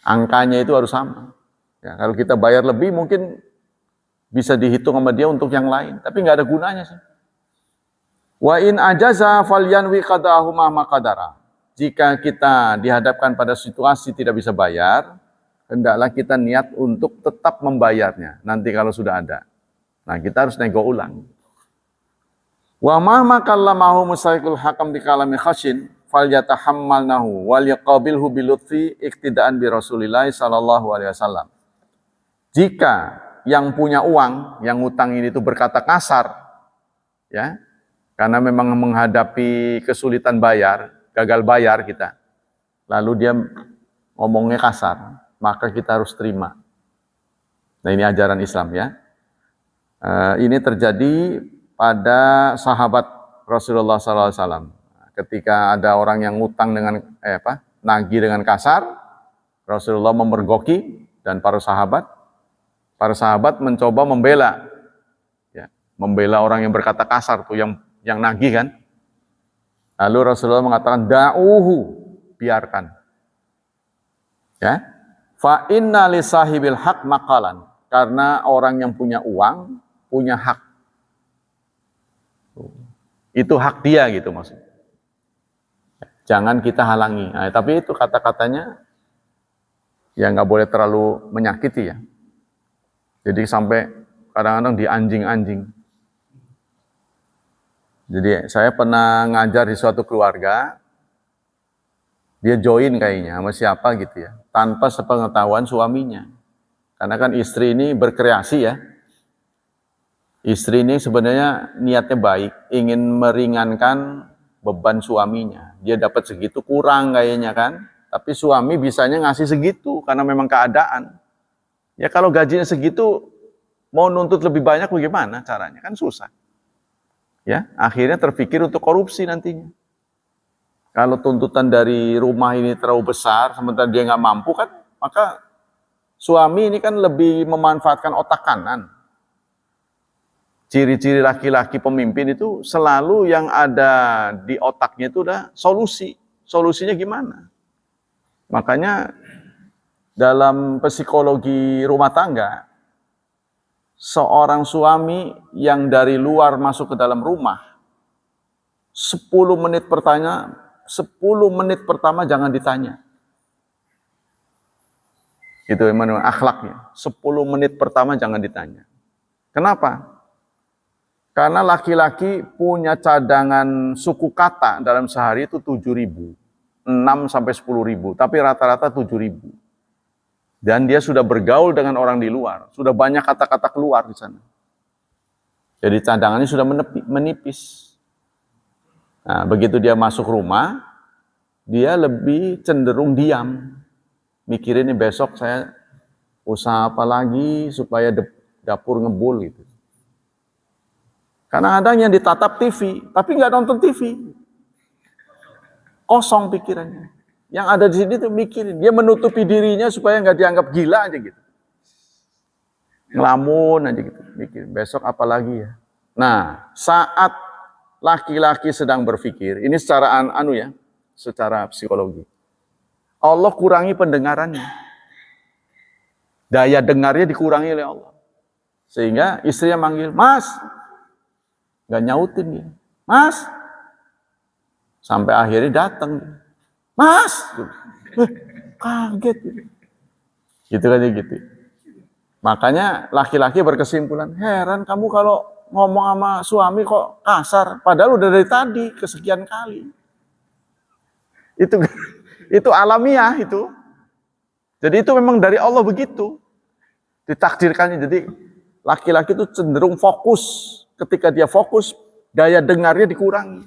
Angkanya itu harus sama. Ya, kalau kita bayar lebih mungkin bisa dihitung sama dia untuk yang lain. Tapi nggak ada gunanya sih. Wa in ajaza falyanwi qada'ahu ma qadara. Jika kita dihadapkan pada situasi tidak bisa bayar, hendaklah kita niat untuk tetap membayarnya. Nanti kalau sudah ada. Nah kita harus nego ulang. Wa ma kallamahu musaikul hakam bi kalami khashin falyatahammalnahu wal yaqabilhu bilutfi iktidaan bi Rasulillah sallallahu alaihi wasallam. Jika yang punya uang, yang ngutang ini itu berkata kasar, ya, karena memang menghadapi kesulitan bayar, gagal bayar kita, lalu dia ngomongnya kasar, maka kita harus terima. Nah ini ajaran Islam ya. Ini terjadi pada sahabat Rasulullah SAW. Ketika ada orang yang ngutang dengan nagih dengan kasar, Rasulullah memergoki dan para sahabat mencoba membela, ya, membela orang yang berkata kasar tuh, yang nagih kan. Lalu Rasulullah mengatakan da'uhu, biarkan. Ya, fa inna li sahibil haq maqalan, karena orang yang punya uang punya hak. Itu hak dia gitu maksudnya. Jangan kita halangi. Nah, tapi itu kata-katanya ya nggak boleh terlalu menyakiti ya. Jadi sampai kadang-kadang dianjing-anjing. Jadi saya pernah ngajar di suatu keluarga, dia join kayaknya sama siapa gitu ya, tanpa sepengetahuan suaminya. Karena kan istri ini berkreasi ya. Istri ini sebenarnya niatnya baik, ingin meringankan beban suaminya. Dia dapat segitu kurang kayaknya kan, tapi suami bisanya ngasih segitu karena memang keadaan. Ya kalau gajinya segitu, mau nuntut lebih banyak bagaimana caranya? Kan susah. Ya, akhirnya terpikir untuk korupsi nantinya. Kalau tuntutan dari rumah ini terlalu besar, sementara dia nggak mampu kan, maka suami ini kan lebih memanfaatkan otak kanan. Ciri-ciri laki-laki pemimpin itu selalu yang ada di otaknya itu udah solusi. Solusinya gimana? Makanya dalam psikologi rumah tangga, seorang suami yang dari luar masuk ke dalam rumah, 10 menit pertama jangan ditanya. Itu memang akhlaknya. 10 menit pertama jangan ditanya. Kenapa? Karena laki-laki punya cadangan suku kata dalam sehari itu 7.000. 6 sampai 10.000, tapi rata-rata 7.000. Dan dia sudah bergaul dengan orang di luar, sudah banyak kata-kata keluar di sana. Jadi cadangannya sudah menipis. Nah, begitu dia masuk rumah, dia lebih cenderung diam. Mikirin nih besok saya usaha apa lagi supaya dapur ngebul gitu. Kadang-kadang yang ditatap TV, tapi nggak nonton TV. Kosong pikirannya. Yang ada di sini tuh mikirin. Dia menutupi dirinya supaya nggak dianggap gila aja gitu. Ngelamun aja gitu. Mikirin, besok apa lagi ya. Nah, saat laki-laki sedang berpikir, ini secara secara psikologi. Allah kurangi pendengarannya. Daya dengarnya dikurangi oleh Allah. Sehingga istrinya manggil, "Mas." Nggak nyautin dia. "Mas." Sampai akhirnya datang. "Mas." Kaget. Gitu kan gitu. Makanya laki-laki berkesimpulan, heran kamu kalau ngomong sama suami kok kasar. Padahal udah dari tadi kesekian kali. Itu alamiah itu. Jadi itu memang dari Allah begitu. Ditakdirkannya. Jadi laki-laki itu cenderung fokus. Ketika dia fokus, daya dengarnya dikurangi.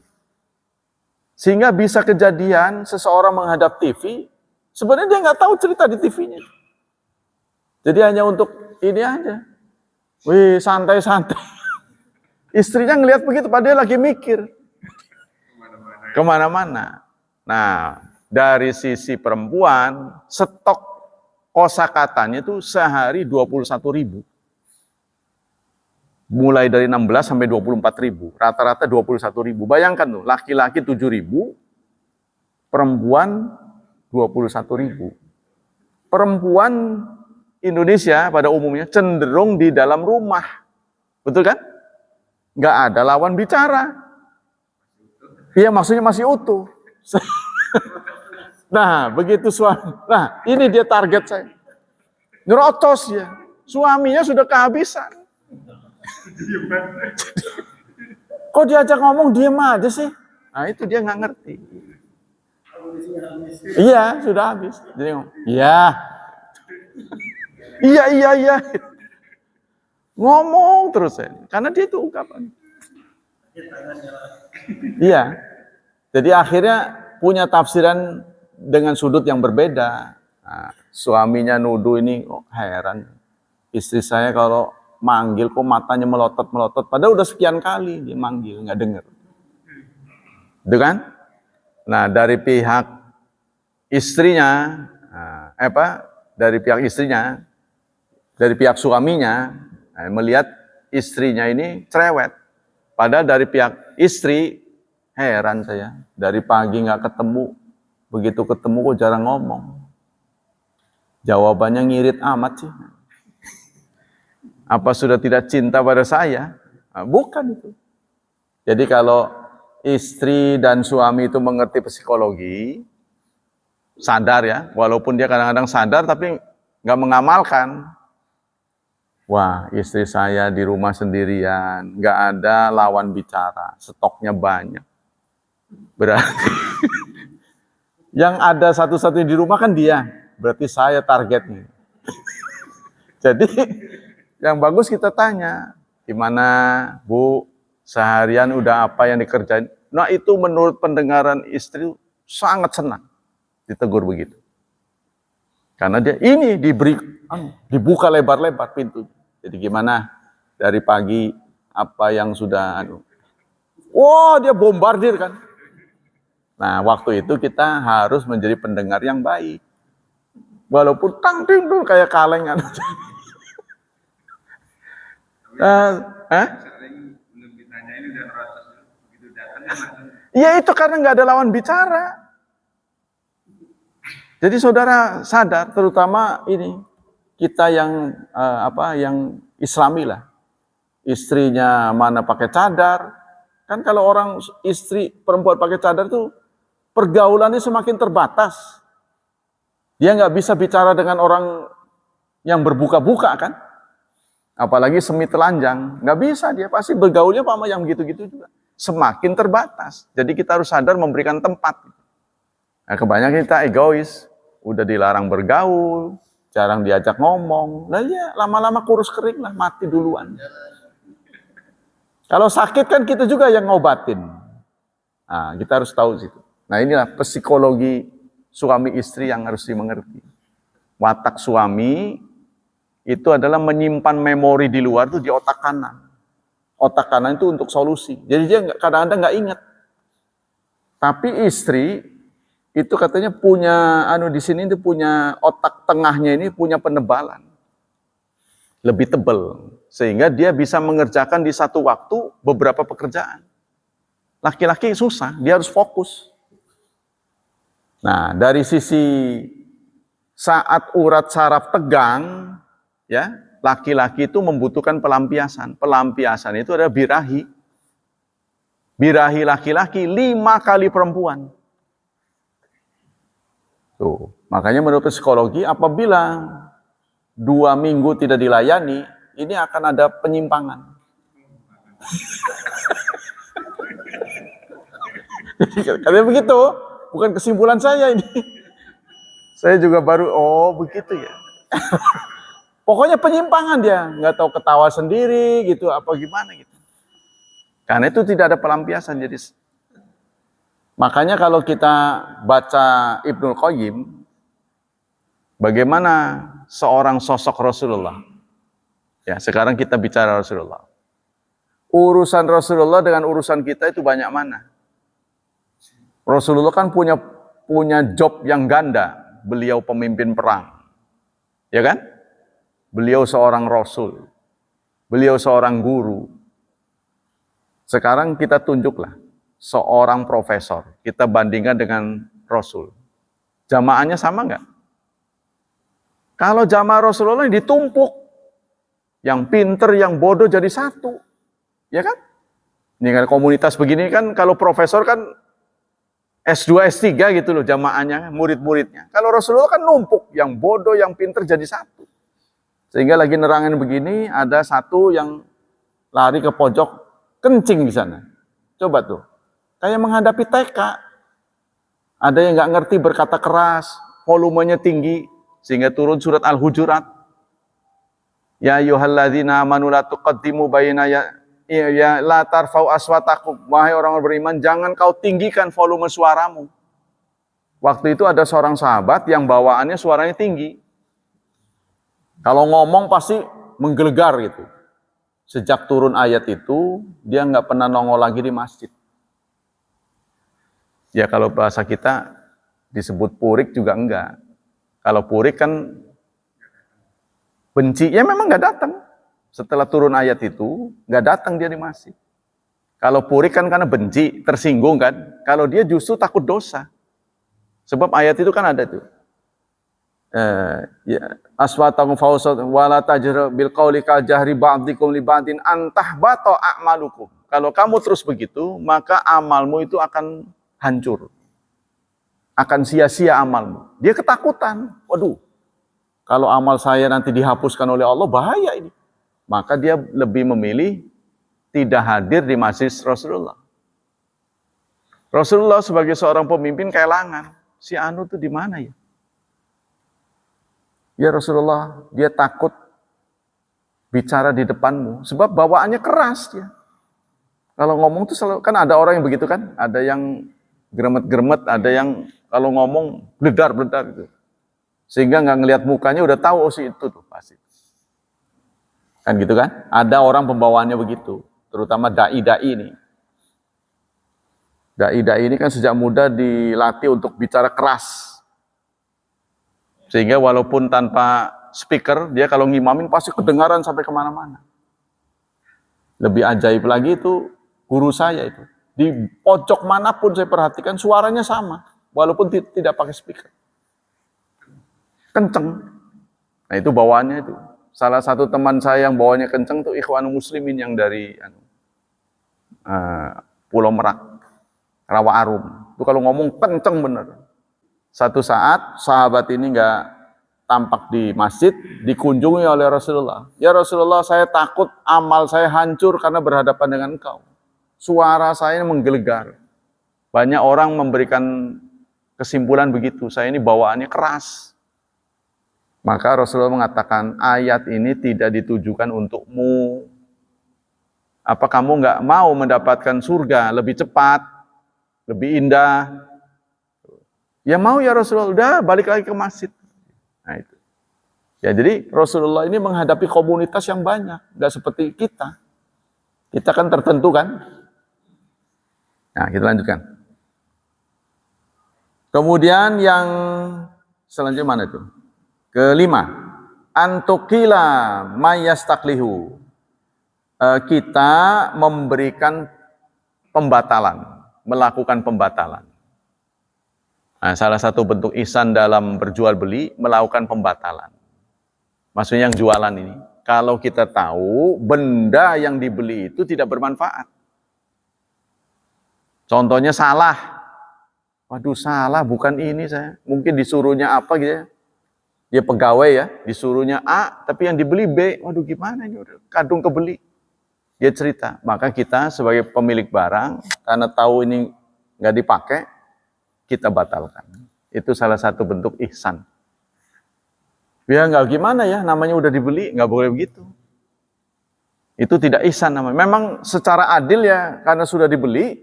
Sehingga bisa kejadian seseorang menghadap TV, sebenarnya dia nggak tahu cerita di TV-nya. Jadi hanya untuk ini aja. Wih, santai-santai. Istrinya ngelihat begitu, padahal lagi mikir. Kemana-mana. Nah, dari sisi perempuan, stok kosakatanya itu sehari 21.000. Mulai dari 16 sampai 24.000, rata-rata 21.000. Bayangkan tuh, laki-laki 7.000, perempuan 21.000. Perempuan Indonesia pada umumnya cenderung di dalam rumah. Betul kan? Nggak ada lawan bicara. Iya, maksudnya masih utuh. Nah, begitu suami. Nah, ini dia target saya. Nyerocos ya. Suaminya sudah kehabisan. Kok diajak ngomong diem aja sih? Nah itu dia nggak ngerti. Iya sudah habis. Jadi ngomong, iya. Ngomong terus ya. Karena dia itu ungkapan. Iya. Jadi akhirnya punya tafsiran dengan sudut yang berbeda. Nah, suaminya nuduh ini, heran. Istri saya kalau manggil kok matanya melotot, padahal udah sekian kali dia manggil, nggak dengar. Itu kan? Nah, dari pihak istrinya, dari pihak suaminya, melihat istrinya ini cerewet. Padahal dari pihak istri, heran saya, dari pagi nggak ketemu, begitu ketemu kok jarang ngomong. Jawabannya ngirit amat sih. Apa sudah tidak cinta pada saya? Nah, bukan itu. Jadi kalau istri dan suami itu mengerti psikologi, sadar ya, walaupun dia kadang-kadang sadar tapi nggak mengamalkan. Wah, istri saya di rumah sendirian, nggak ada lawan bicara, stoknya banyak. Berarti yang ada satu-satunya di rumah kan dia, berarti saya targetnya. Jadi yang bagus kita tanya, gimana Bu, seharian udah apa yang dikerjain? Nah itu menurut pendengaran istri sangat senang ditegur begitu. Karena dia ini dibuka lebar-lebar pintu. Jadi gimana dari pagi apa yang sudah wah dia bombardir kan. Nah waktu itu kita harus menjadi pendengar yang baik. Walaupun tang-ting tuh kayak kaleng kan. Iya itu karena nggak ada lawan bicara. Jadi saudara sadar, terutama ini kita yang yang Islami lah, istrinya mana pakai cadar, kan kalau orang istri perempuan pakai cadar tuh pergaulannya semakin terbatas. Dia nggak bisa bicara dengan orang yang berbuka-buka kan, apalagi semi telanjang, nggak bisa, dia pasti bergaulnya sama yang gitu-gitu juga. Semakin terbatas. Jadi kita harus sadar memberikan tempat. Nah, kebanyakan kita egois, udah dilarang bergaul, jarang diajak ngomong. Nah ya, lama-lama kurus kering lah, mati duluan. Kalau sakit kan kita juga yang ngobatin. Nah, kita harus tahu situ. Nah, inilah psikologi suami istri yang harus dimengerti. Watak suami itu adalah menyimpan memori di luar tuh di otak kanan. Otak kanan itu untuk solusi. Jadi dia kadang-kadang nggak ingat. Tapi istri itu katanya punya di sini itu punya otak tengahnya ini punya penebalan lebih tebal sehingga dia bisa mengerjakan di satu waktu beberapa pekerjaan. Laki-laki susah, dia harus fokus. Nah, dari sisi saat urat saraf tegang, ya, laki-laki itu membutuhkan pelampiasan. Pelampiasan itu adalah birahi. Birahi laki-laki 5 kali perempuan. Tuh, makanya menurut psikologi apabila 2 minggu tidak dilayani, ini akan ada penyimpangan. Katanya begitu, bukan kesimpulan saya ini. Saya juga baru, begitu ya. Pokoknya penyimpangan dia, nggak tahu ketawa sendiri gitu, apa gimana gitu. Karena itu tidak ada pelampiasan. Jadi makanya kalau kita baca Ibnul Qayyim, bagaimana seorang sosok Rasulullah. Ya, sekarang kita bicara Rasulullah. Urusan Rasulullah dengan urusan kita itu banyak mana? Rasulullah kan punya job yang ganda. Beliau pemimpin perang. Ya kan? Beliau seorang rasul. Beliau seorang guru. Sekarang kita tunjuklah seorang profesor. Kita bandingkan dengan Rasul. Jamaahnya sama nggak? Kalau jamaah Rasulullah ditumpuk. Yang pinter, yang bodoh jadi satu. Ya kan? Ini kan komunitas begini kan, kalau profesor kan S2, S3 gitu loh jamaahnya, murid-muridnya. Kalau Rasulullah kan numpuk, yang bodoh, yang pinter jadi satu. Sehingga lagi nerangin begini, ada satu yang lari ke pojok, kencing di sana. Coba tuh, kayak menghadapi TK. Ada yang nggak ngerti berkata keras, volumenya tinggi, sehingga turun surat Al-Hujurat. Ya ayyuhalladzina amanu la tuqaddimu baina ya la tarfa'u aswatakum. Wahai orang beriman, jangan kau tinggikan volume suaramu. Waktu itu ada seorang sahabat yang bawaannya suaranya tinggi. Kalau ngomong pasti menggelegar gitu. Sejak turun ayat itu, dia nggak pernah nongol lagi di masjid. Ya kalau bahasa kita disebut purik juga enggak. Kalau purik kan benci, ya memang nggak datang. Setelah turun ayat itu, nggak datang dia di masjid. Kalau purik kan karena benci, tersinggung kan. Kalau dia justru takut dosa. Sebab ayat itu kan ada tuh. Aswatakum fawsat wala tajra bil qawli ka jahri ba'dikum li ba'din antahbata a'malukum. Kalau kamu terus begitu, maka amalmu itu akan hancur. Akan sia-sia amalmu. Dia ketakutan. Waduh, kalau amal saya nanti dihapuskan oleh Allah, bahaya ini. Maka dia lebih memilih tidak hadir di masjid Rasulullah. Rasulullah sebagai seorang pemimpin kehilangan. Si Anu tuh di mana ya? Ya Rasulullah, dia takut bicara di depanmu. Sebab bawaannya keras dia. Kalau ngomong tuh selalu, kan ada orang yang begitu kan. Ada yang geremet-geremet, ada yang kalau ngomong bledar-bledar gitu. Sehingga nggak ngelihat mukanya udah tahu si itu tuh pasti. Kan gitu kan? Ada orang pembawaannya begitu, terutama dai-dai ini. Dai-dai ini kan sejak muda dilatih untuk bicara keras. Sehingga walaupun tanpa speaker, dia kalau ngimamin pasti kedengaran sampai kemana-mana. Lebih ajaib lagi itu guru saya itu. Di pojok manapun saya perhatikan suaranya sama, walaupun tidak pakai speaker. kenceng. Nah itu bawaannya itu. Salah satu teman saya yang bawanya kenceng tuh Ikhwanul Muslimin yang dari Pulau Merak, Rawa Arum. Itu kalau ngomong kenceng bener. Satu saat sahabat ini nggak tampak di masjid, dikunjungi oleh Rasulullah. Ya Rasulullah, saya takut amal saya hancur karena berhadapan dengan engkau. Suara saya menggelegar. Banyak orang memberikan kesimpulan begitu, saya ini bawaannya keras. Maka Rasulullah mengatakan, ayat ini tidak ditujukan untukmu. Apa kamu nggak mau mendapatkan surga lebih cepat, lebih indah? Ya mau ya Rasulullah, udah balik lagi ke masjid. Nah itu. Ya jadi Rasulullah ini menghadapi komunitas yang banyak, nggak seperti kita. Kita kan tertentu kan. Nah kita lanjutkan. Kemudian yang selanjutnya mana itu? Kelima, antukila mayastaklihu. Kita memberikan pembatalan, melakukan pembatalan. Nah, salah satu bentuk ihsan dalam berjual beli, melakukan pembatalan. Maksudnya yang jualan ini, kalau kita tahu benda yang dibeli itu tidak bermanfaat. Contohnya salah. Waduh salah, bukan ini saya. Mungkin disuruhnya apa gitu ya. Dia pegawai ya, disuruhnya A, tapi yang dibeli B. Waduh gimana ini, udah kadung kebeli. Dia cerita, maka kita sebagai pemilik barang, karena tahu ini nggak dipakai, kita batalkan. Itu salah satu bentuk ihsan. Ya nggak gimana ya, namanya udah dibeli, nggak boleh begitu. Itu tidak ihsan namanya. Memang secara adil ya, karena sudah dibeli,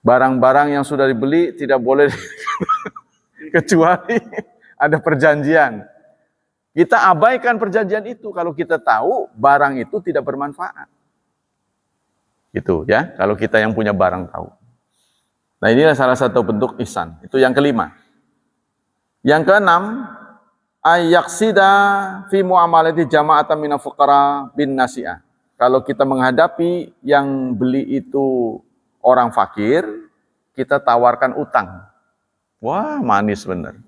barang-barang yang sudah dibeli tidak boleh kecuali ada perjanjian. Kita abaikan perjanjian itu kalau kita tahu barang itu tidak bermanfaat. Itu ya, kalau kita yang punya barang tahu. Nah inilah salah satu bentuk ihsan. Itu yang kelima. Yang keenam, ayyaksida fi muamalati jama'atan minal fuqara bin nasi'ah. Kalau kita menghadapi yang beli itu orang fakir, kita tawarkan utang. Wah, manis bener.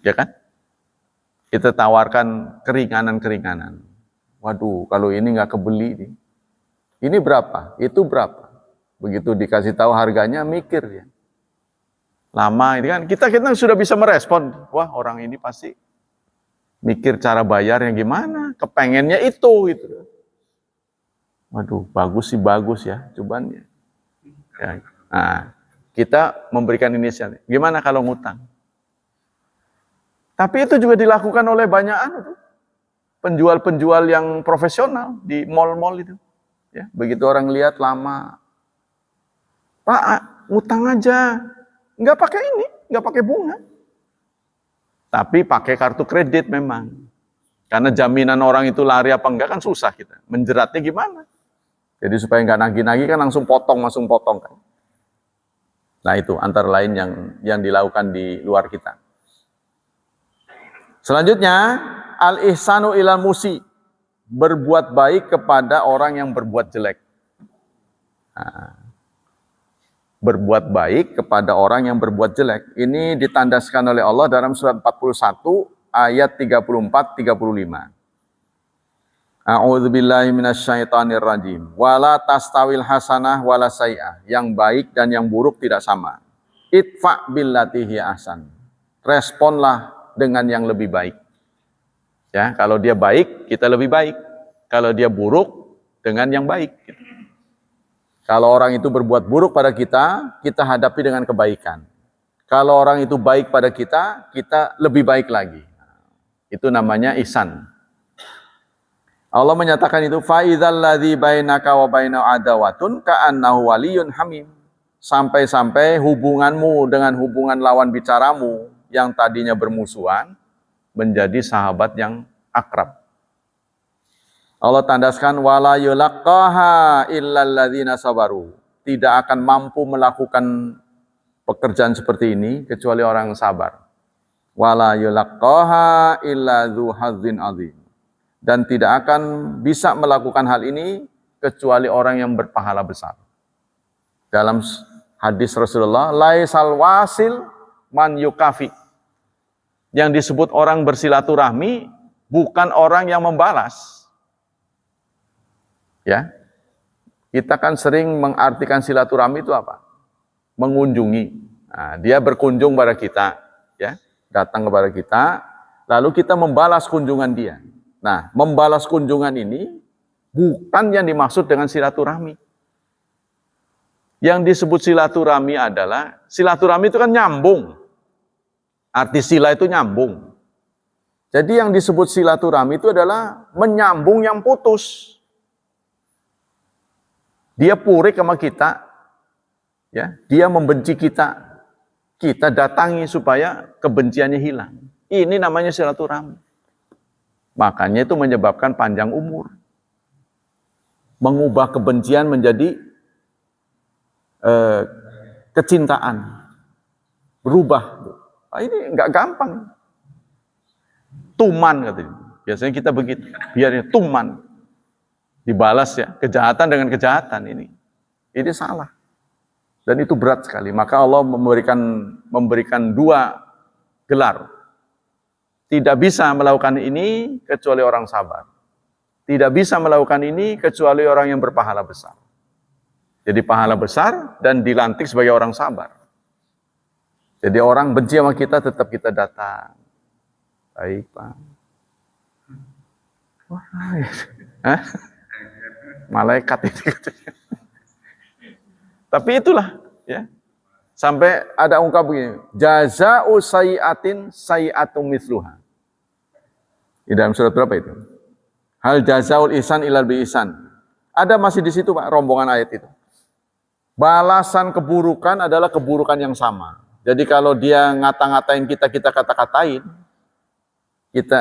Ya kan? Kita tawarkan keringanan-keringanan. Waduh, kalau ini nggak kebeli nih. Ini berapa? Itu berapa? Begitu dikasih tahu harganya, mikir ya. Lama ini kan, kita sudah bisa merespon. Wah, orang ini pasti mikir cara bayarnya gimana, kepengennya itu gitu. Waduh, bagus sih bagus ya, cobaan ya. Nah, kita memberikan inisiatif. Gimana kalau ngutang? Tapi itu juga dilakukan oleh banyak penjual-penjual yang profesional di mall-mall itu. Ya, begitu orang lihat lama, Pak, ngutang aja, nggak pakai ini, nggak pakai bunga, tapi pakai kartu kredit memang. Karena jaminan orang itu lari apa enggak kan susah kita. Menjeratnya gimana? Jadi supaya nggak nagih-nagih kan langsung potong kan. Nah itu antara lain yang dilakukan di luar kita. Selanjutnya, al-ihsanu ilal musi, berbuat baik kepada orang yang berbuat jelek. Nah, berbuat baik kepada orang yang berbuat jelek. Ini ditandaskan oleh Allah dalam surat 41 ayat 34-35. A'udzubillahi minasyaitonirrajim. Wala tastawil hasanah wala sayyi'ah. Yang baik dan yang buruk tidak sama. Idfa billati hiya ahsan. Responlah dengan yang lebih baik. Ya, kalau dia baik, kita lebih baik. Kalau dia buruk, dengan yang baik. Kalau orang itu berbuat buruk pada kita, kita hadapi dengan kebaikan. Kalau orang itu baik pada kita, kita lebih baik lagi. Itu namanya ihsan. Allah menyatakan itu, فَإِذَا الَّذِي بَيْنَكَ وَبَيْنَهُ عَدَاوَةٌ كَأَنَّهُ وَلِيٌّ حَمِيمٌ. Sampai-sampai hubunganmu dengan hubungan lawan bicaramu yang tadinya bermusuhan menjadi sahabat yang akrab. Allah tandaskan wala yulaqqaha illal ladzina sabaru. Tidak akan mampu melakukan pekerjaan seperti ini kecuali orang yang sabar. Wala yulaqqaha illa dzu hazzin azim. Dan tidak akan bisa melakukan hal ini kecuali orang yang berpahala besar. Dalam hadis Rasulullah, laisal wasil man yukafi. Yang disebut orang bersilaturahmi bukan orang yang membalas. Ya. Kita kan sering mengartikan silaturahmi itu apa? Mengunjungi. Nah, dia berkunjung pada kita, ya, datang kepada kita, lalu kita membalas kunjungan dia. Nah, membalas kunjungan ini bukan yang dimaksud dengan silaturahmi. Yang disebut silaturahmi adalah, silaturahmi itu kan nyambung. Arti sila itu nyambung. Jadi yang disebut silaturahmi itu adalah menyambung yang putus. Dia purik sama kita, ya, dia membenci kita, kita datangi supaya kebenciannya hilang. Ini namanya silaturahmi. Makanya itu menyebabkan panjang umur. Mengubah kebencian menjadi kecintaan. Berubah. Nah, ini nggak gampang. Tuman katanya. Biasanya kita begitu. Biarnya tuman. Dibalas ya. Kejahatan dengan kejahatan ini. Ini salah. Dan itu berat sekali. Maka Allah memberikan dua gelar. Tidak bisa melakukan ini kecuali orang sabar. Tidak bisa melakukan ini kecuali orang yang berpahala besar. Jadi pahala besar dan dilantik sebagai orang sabar. Jadi orang benci sama kita tetap kita datang. Baik, Pak. Wah, hah? Malaikat itu. Tapi itulah, ya. Sampai ada ungkap begini, jaza'u sayyi'atin sayyi'atum mithluha. Di dalam surat berapa itu? Hal jazaul ihsan ilal bi ihsan. Ada masih di situ Pak, rombongan ayat itu. Balasan keburukan adalah keburukan yang sama. Jadi kalau dia ngata-ngatain kita kata-katain,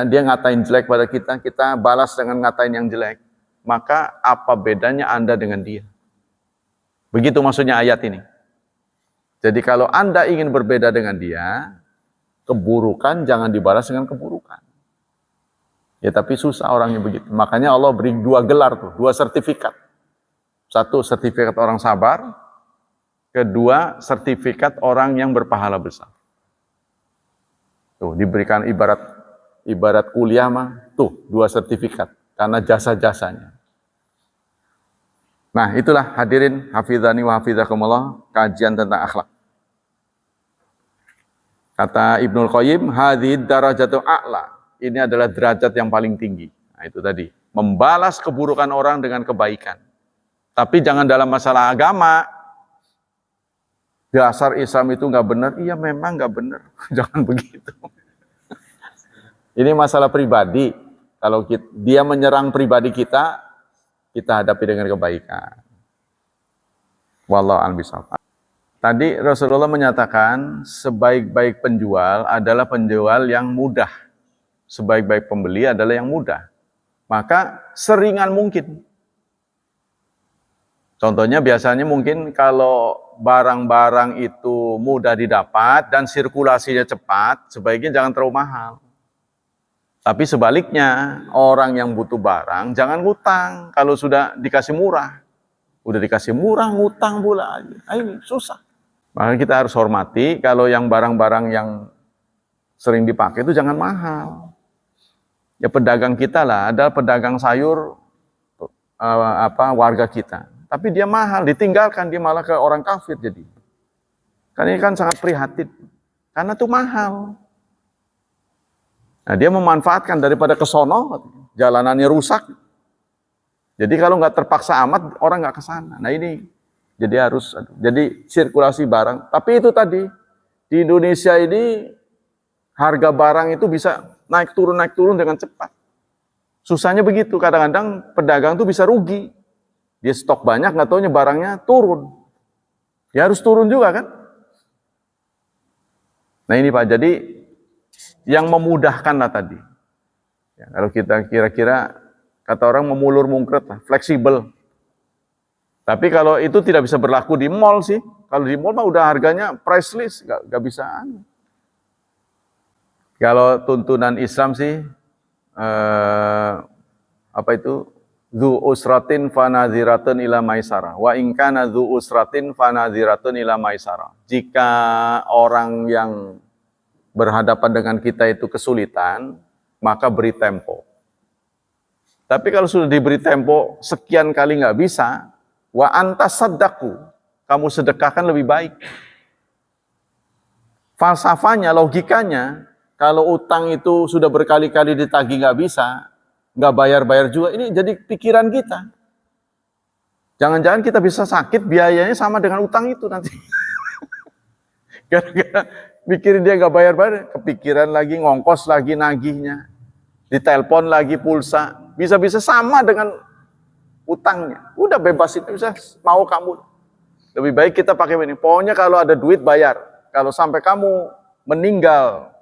dia ngatain jelek pada kita, kita balas dengan ngatain yang jelek. Maka apa bedanya Anda dengan dia? Begitu maksudnya ayat ini. Jadi kalau Anda ingin berbeda dengan dia, keburukan jangan dibalas dengan keburukan. Ya tapi susah orangnya begitu. Makanya Allah beri dua gelar tuh, dua sertifikat. Satu sertifikat orang sabar, kedua sertifikat orang yang berpahala besar. Tuh diberikan ibarat kuliah mah, tuh dua sertifikat karena jasa-jasanya. Nah, itulah hadirin hafizani wa hafizakumullah kajian tentang akhlak. Kata Ibnul Qayyim, hadhid darajatu a'la. Ini adalah derajat yang paling tinggi. Nah, itu tadi. Membalas keburukan orang dengan kebaikan. Tapi jangan dalam masalah agama. Dasar Islam itu nggak benar. Iya memang nggak benar. Jangan begitu. Ini masalah pribadi. Kalau dia menyerang pribadi kita hadapi dengan kebaikan. Wallahu a'lam bishawab. Tadi Rasulullah menyatakan sebaik-baik penjual adalah penjual yang mudah. Sebaik-baik pembeli adalah yang mudah. Maka seringan mungkin. Contohnya biasanya mungkin kalau barang-barang itu mudah didapat dan sirkulasinya cepat, sebaiknya jangan terlalu mahal. Tapi sebaliknya, orang yang butuh barang jangan ngutang kalau sudah dikasih murah. Udah dikasih murah, ngutang pula. Ini susah. Maka kita harus hormati kalau yang barang-barang yang sering dipakai itu jangan mahal. Ya pedagang kita lah, ada pedagang sayur warga kita. Tapi dia mahal, ditinggalkan dia malah ke orang kafir jadi. Kan ini kan sangat prihatin. Karena itu mahal. Nah, dia memanfaatkan daripada ke sono, jalanannya rusak. Jadi kalau nggak terpaksa amat, orang nggak ke sana. Nah ini, jadi sirkulasi barang. Tapi itu tadi, di Indonesia ini, harga barang itu bisa naik turun dengan cepat. Susahnya begitu, kadang-kadang pedagang tuh bisa rugi. Dia stok banyak, nggak taunya barangnya turun. Ya harus turun juga kan? Nah ini Pak, jadi yang memudahkanlah tadi. Ya, kalau kita kira-kira, kata orang memulur mungkret lah, fleksibel. Tapi kalau itu tidak bisa berlaku di mall sih. Kalau di mall mah udah harganya price list, nggak bisa. Kalau tuntunan Islam sih, Dzu usratin fanadhiratun ila maisarah. Wa in kana dzu usratin fanadhiratun ila maisarah. Jika orang yang berhadapan dengan kita itu kesulitan, maka beri tempo. Tapi kalau sudah diberi tempo sekian kali nggak bisa, wa anta saddaku, kamu sedekahkan lebih baik. Falsafanya, logikanya, kalau utang itu sudah berkali-kali ditagih nggak bisa, nggak bayar-bayar juga, ini jadi pikiran kita. Jangan-jangan kita bisa sakit, biayanya sama dengan utang itu nanti. Gara-gara mikirin dia nggak bayar-bayar, kepikiran lagi, ngongkos lagi nagihnya, ditelepon lagi pulsa, bisa-bisa sama dengan utangnya. Udah bebasin, bisa mau kamu. Lebih baik kita pakai ini. Pokoknya kalau ada duit bayar. Kalau sampai kamu meninggal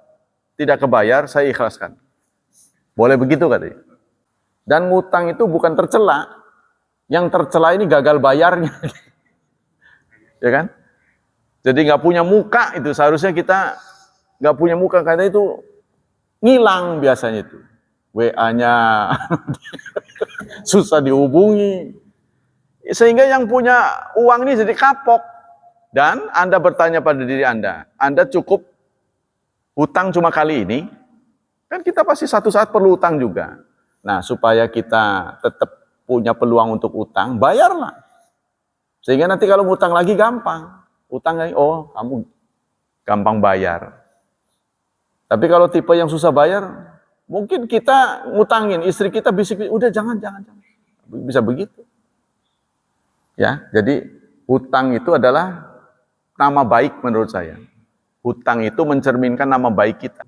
tidak kebayar, saya ikhlaskan. Boleh begitu katanya. Dan ngutang itu bukan tercela. Yang tercela ini gagal bayarnya. Ya kan? Jadi nggak punya muka itu. Seharusnya kita nggak punya muka. Karena itu ngilang biasanya itu. WA-nya susah dihubungi. Sehingga yang punya uang ini jadi kapok. Dan Anda bertanya pada diri Anda cukup hutang cuma kali ini? Kan kita pasti satu saat perlu utang juga. Nah, supaya kita tetap punya peluang untuk utang, bayarlah. Sehingga nanti kalau ngutang lagi gampang. Utang lagi, oh kamu gampang bayar. Tapi kalau tipe yang susah bayar, mungkin kita ngutangin, istri kita bisik, udah jangan. Bisa begitu. Ya, jadi hutang itu adalah nama baik menurut saya. Hutang itu mencerminkan nama baik kita.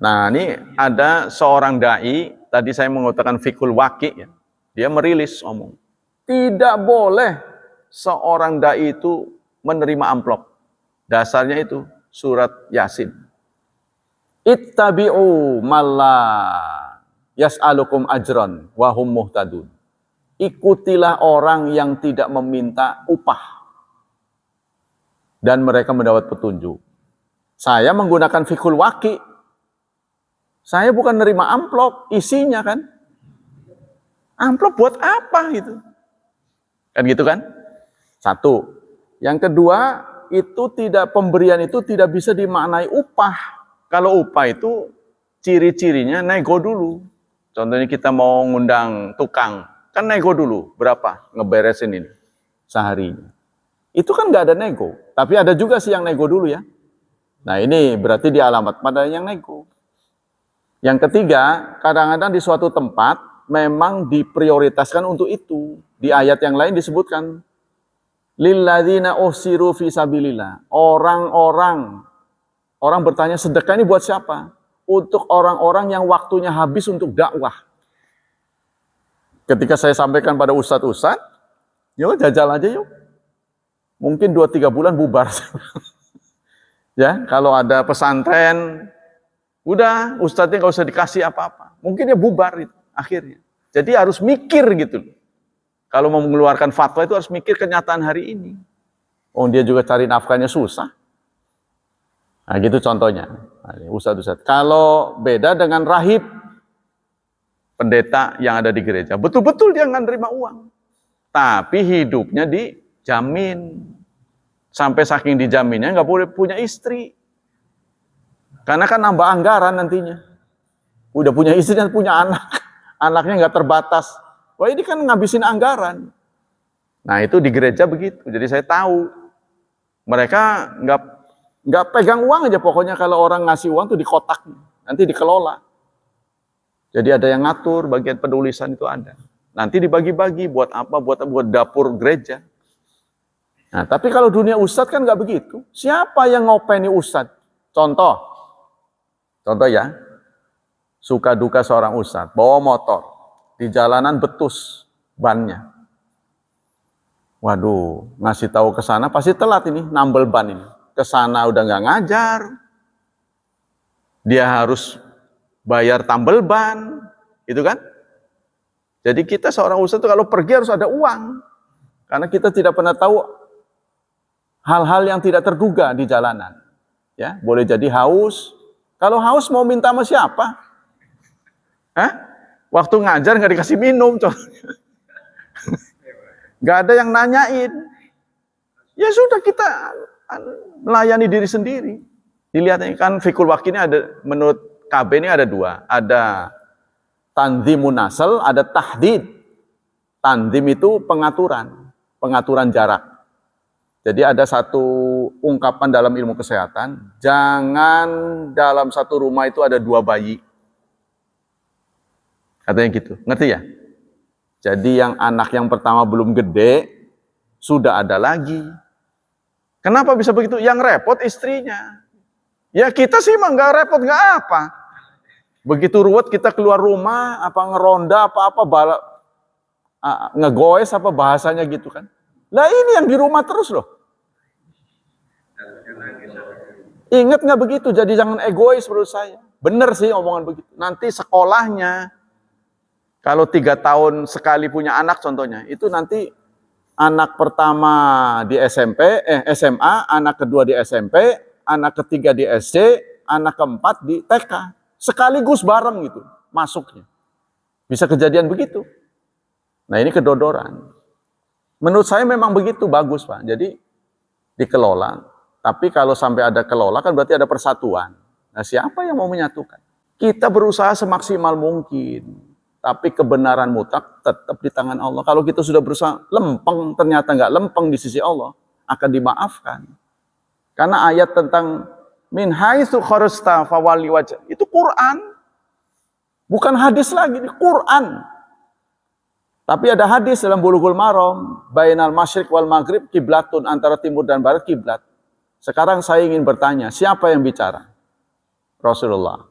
Nah, ini ada seorang dai, tadi saya mengatakan fikul waqi, ya. Dia merilis omong. Tidak boleh seorang dai itu menerima amplop. Dasarnya itu surat Yasin. Ittabi'u malla yas'alukum ajran wa hum muhtadun. Ikutilah orang yang tidak meminta upah dan mereka mendapat petunjuk. Saya menggunakan fikul waqi. Saya bukan nerima amplop, isinya kan. Amplop buat apa gitu? Kan gitu kan? Satu. Yang kedua, pemberian itu tidak bisa dimaknai upah. Kalau upah itu ciri-cirinya nego dulu. Contohnya kita mau ngundang tukang, kan nego dulu berapa ngeberesin ini seharinya. Itu kan nggak ada nego, tapi ada juga sih yang nego dulu ya. Nah ini berarti dialamat pada yang nego. Yang ketiga, kadang-kadang di suatu tempat memang diprioritaskan untuk itu. Di ayat yang lain disebutkan lilladzina uhsiru fi sabilillah. Orang bertanya, sedekah ini buat siapa? Untuk orang-orang yang waktunya habis untuk dakwah. Ketika saya sampaikan pada ustadz-ustadz, yuk jajal aja yuk. Mungkin 2-3 bulan bubar. Ya, kalau ada pesantren, udah ustadznya nggak usah dikasih apa-apa. Mungkin dia bubar itu, akhirnya. Jadi harus mikir gitu. Kalau mau mengeluarkan fatwa itu harus mikir kenyataan hari ini. Oh dia juga cari nafkahnya susah. Nah gitu contohnya, ustadz-ustadz. Kalau beda dengan rahib, pendeta yang ada di gereja, betul-betul dia nggak nerima uang. Tapi hidupnya dijamin. Sampai saking dijaminnya nggak boleh punya istri. Karena kan nambah anggaran nantinya. Udah punya istri dan punya anak. Anaknya nggak terbatas. Wah ini kan ngabisin anggaran. Nah itu di gereja begitu. Jadi saya tahu. Mereka nggak pegang uang aja, pokoknya kalau orang ngasih uang tuh di kotak, nanti dikelola. Jadi ada yang ngatur, bagian penulisan itu ada. Nanti dibagi-bagi, buat apa? Buat dapur gereja. Nah, tapi kalau dunia ustadz kan nggak begitu. Siapa yang ngopeni ustadz? Contoh ya, suka duka seorang ustadz, bawa motor, di jalanan betus bannya. Waduh, ngasih tahu ke sana pasti telat ini, nambel ban ini. Ke sana udah nggak ngajar, dia harus bayar tambel ban, itu kan? Jadi kita seorang ustadz itu kalau pergi harus ada uang, karena kita tidak pernah tahu hal-hal yang tidak terduga di jalanan. Ya, boleh jadi haus. Kalau haus mau minta sama siapa? Hah? Waktu ngajar nggak dikasih minum, nggak ada yang nanyain. Ya sudah kita melayani diri sendiri. Dilihatnya kan fikul waki ini ada, menurut KB ini ada dua. Ada tanzimun nasl, ada tahdid. Tanzim itu pengaturan jarak. Jadi ada satu ungkapan dalam ilmu kesehatan, jangan dalam satu rumah itu ada dua bayi. Katanya gitu, ngerti ya? Jadi yang anak yang pertama belum gede, sudah ada lagi. Kenapa bisa begitu? Yang repot istrinya. Ya kita sih mah nggak repot, nggak apa. Begitu ruwet kita keluar rumah, apa ngeronda, apa-apa, ngegoes apa bahasanya gitu kan. Lah ini yang di rumah terus loh. Ingat nggak begitu? Jadi jangan egois menurut saya. Bener sih omongan begitu. Nanti sekolahnya, kalau 3 tahun sekali punya anak contohnya, itu nanti anak pertama di SMA, anak kedua di SMP, anak ketiga di SD, anak keempat di TK. Sekaligus bareng gitu masuknya. Bisa kejadian begitu. Nah ini kedodoran. Menurut saya memang begitu, bagus Pak. Jadi dikelola. Tapi kalau sampai ada kelola kan berarti ada persatuan. Nah siapa yang mau menyatukan? Kita berusaha semaksimal mungkin. Tapi kebenaran mutlak tetap di tangan Allah. Kalau kita sudah berusaha lempeng, ternyata nggak lempeng di sisi Allah, akan dimaafkan. Karena ayat tentang min haitsu kharajta fawalli wajh itu Quran. Bukan hadis lagi, ini Quran. Tapi ada hadis dalam Bulughul Maram, bainal masyriq wal maghrib kiblatun, antara timur dan barat kiblat. Sekarang saya ingin bertanya, siapa yang bicara? Rasulullah.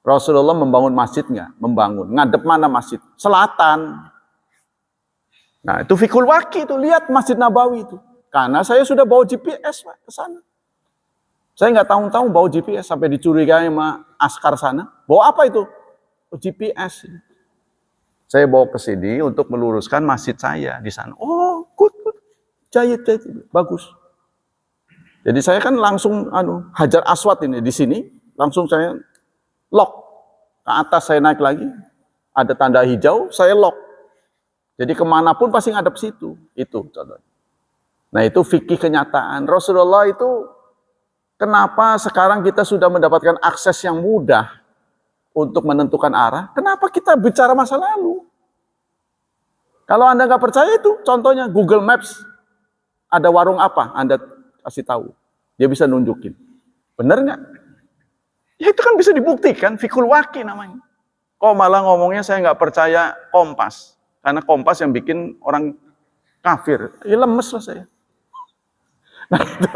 Rasulullah membangun masjid nggak? Membangun. Ngadep mana masjid? Selatan. Nah itu fikul waki itu, lihat Masjid Nabawi itu. Karena saya sudah bawa GPS Pak, ke sana. Saya nggak tahu-tahu bawa GPS sampai dicurigai sama askar sana. Bawa apa itu? GPS. Saya bawa ke sini untuk meluruskan masjid saya di sana. Oh, good. Jahit, bagus. Jadi saya kan langsung Hajar Aswad ini di sini, langsung saya lock. Ke atas saya naik lagi, ada tanda hijau, saya lock. Jadi kemanapun pasti ngadep situ. Itu contohnya. Nah itu fikih kenyataan. Rasulullah itu kenapa sekarang kita sudah mendapatkan akses yang mudah untuk menentukan arah? Kenapa kita bicara masa lalu? Kalau Anda nggak percaya itu, contohnya Google Maps. Ada warung apa? Anda kasih tahu. Dia bisa nunjukin. Benar nggak? Ya itu kan bisa dibuktikan. Fikul waki namanya. Kok malah ngomongnya saya nggak percaya Kompas. Karena Kompas yang bikin orang kafir. Ya lemes lah saya. Nah itu,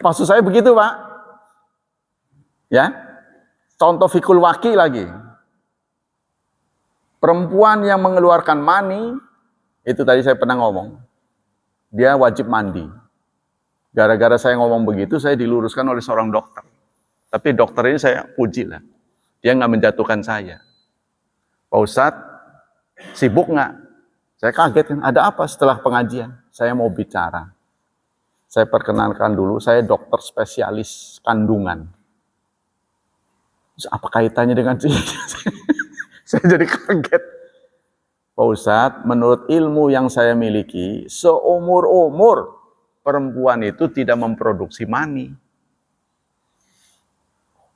maksud saya begitu Pak. Ya, contoh fikul waki lagi. Perempuan yang mengeluarkan mani, itu tadi saya pernah ngomong. Dia wajib mandi. Gara-gara saya ngomong begitu, saya diluruskan oleh seorang dokter. Tapi dokter ini saya puji lah. Dia nggak menjatuhkan saya. Pak Ustadz, sibuk nggak? Saya kaget kan, ada apa setelah pengajian? Saya mau bicara. Saya perkenalkan dulu, saya dokter spesialis kandungan. Apa kaitannya dengan saya jadi kaget. Pak Ustadz, menurut ilmu yang saya miliki, seumur-umur perempuan itu tidak memproduksi mani.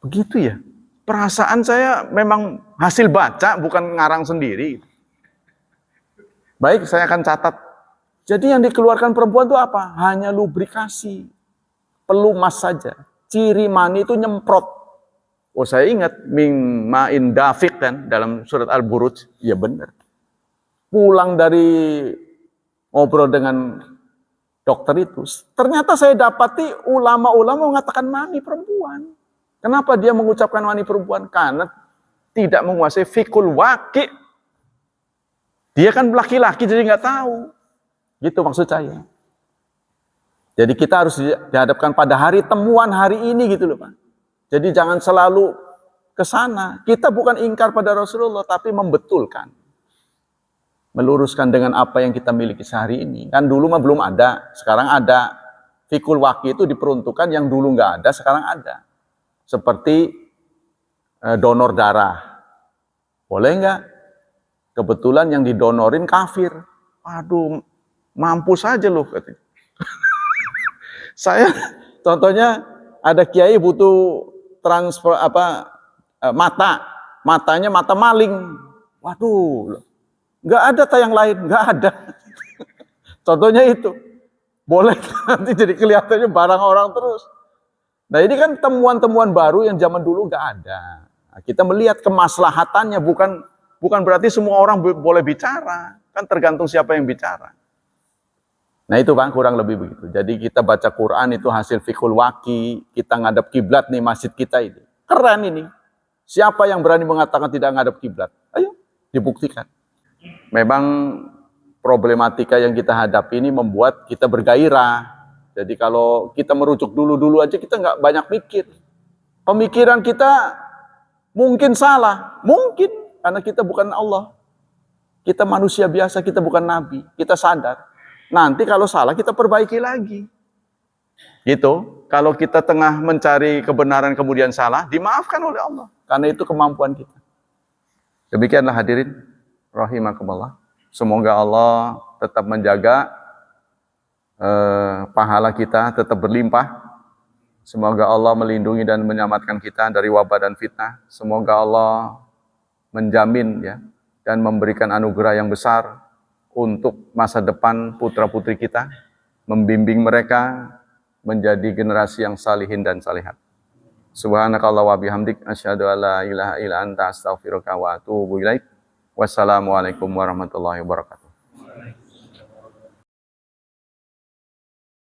Begitu ya. Perasaan saya memang hasil baca, bukan ngarang sendiri. Baik, saya akan catat. Jadi yang dikeluarkan perempuan itu apa? Hanya lubrikasi, pelumas saja. Ciri mani itu nyemprot. Oh saya ingat, min ma'in dafiq kan, dalam surat Al-Buruj. Ya benar. Pulang dari ngobrol dengan dokter itu, ternyata saya dapati ulama-ulama mengatakan mani perempuan. Kenapa dia mengucapkan mani perempuan? Karena tidak menguasai fikul waki. Dia kan laki-laki jadi nggak tahu. Gitu maksud saya. Jadi kita harus dihadapkan pada hari temuan hari ini gitu loh Pak. Jadi jangan selalu ke sana. Kita bukan ingkar pada Rasulullah, tapi membetulkan. Meluruskan dengan apa yang kita miliki sehari ini. Kan dulu mah belum ada, sekarang ada. Fikul waki itu diperuntukkan yang dulu nggak ada, sekarang ada. Seperti donor darah. Boleh nggak? Kebetulan yang didonorin kafir. Aduh, mampu saja loh. Saya contohnya Ada kiai butuh transfer matanya mata maling. Waduh, nggak ada tayang lain, nggak ada. Contohnya itu, boleh nanti jadi kelihatannya barang orang terus. Nah ini kan temuan-temuan baru yang zaman dulu nggak ada. Nah, kita melihat kemaslahatannya, bukan berarti semua orang boleh bicara, kan tergantung siapa yang bicara. Nah itu Bang, kurang lebih begitu. Jadi kita baca Quran itu hasil fiqhul waqi, kita ngadap kiblat nih masjid kita ini. Keren ini. Siapa yang berani mengatakan tidak ngadap kiblat? Ayo, dibuktikan. Memang problematika yang kita hadapi ini membuat kita bergairah. Jadi kalau kita merujuk dulu-dulu aja kita nggak banyak mikir. Pemikiran kita mungkin salah, mungkin karena kita bukan Allah. Kita manusia biasa, kita bukan nabi, kita sadar. Nanti kalau salah kita perbaiki lagi. Gitu. Kalau kita tengah mencari kebenaran kemudian salah, dimaafkan oleh Allah. Karena itu kemampuan kita. Demikianlah hadirin rahimakumullah. Semoga Allah tetap menjaga pahala kita tetap berlimpah. Semoga Allah melindungi dan menyelamatkan kita dari wabah dan fitnah. Semoga Allah menjamin ya dan memberikan anugerah yang besar untuk masa depan putra-putri kita, membimbing mereka menjadi generasi yang salihin dan salihat. Subhanakallah wa bihamdik, asyhadu an la ilaha illa anta, astaghfiruka wa atubu ilaik. Wassalamualaikum warahmatullahi wabarakatuh.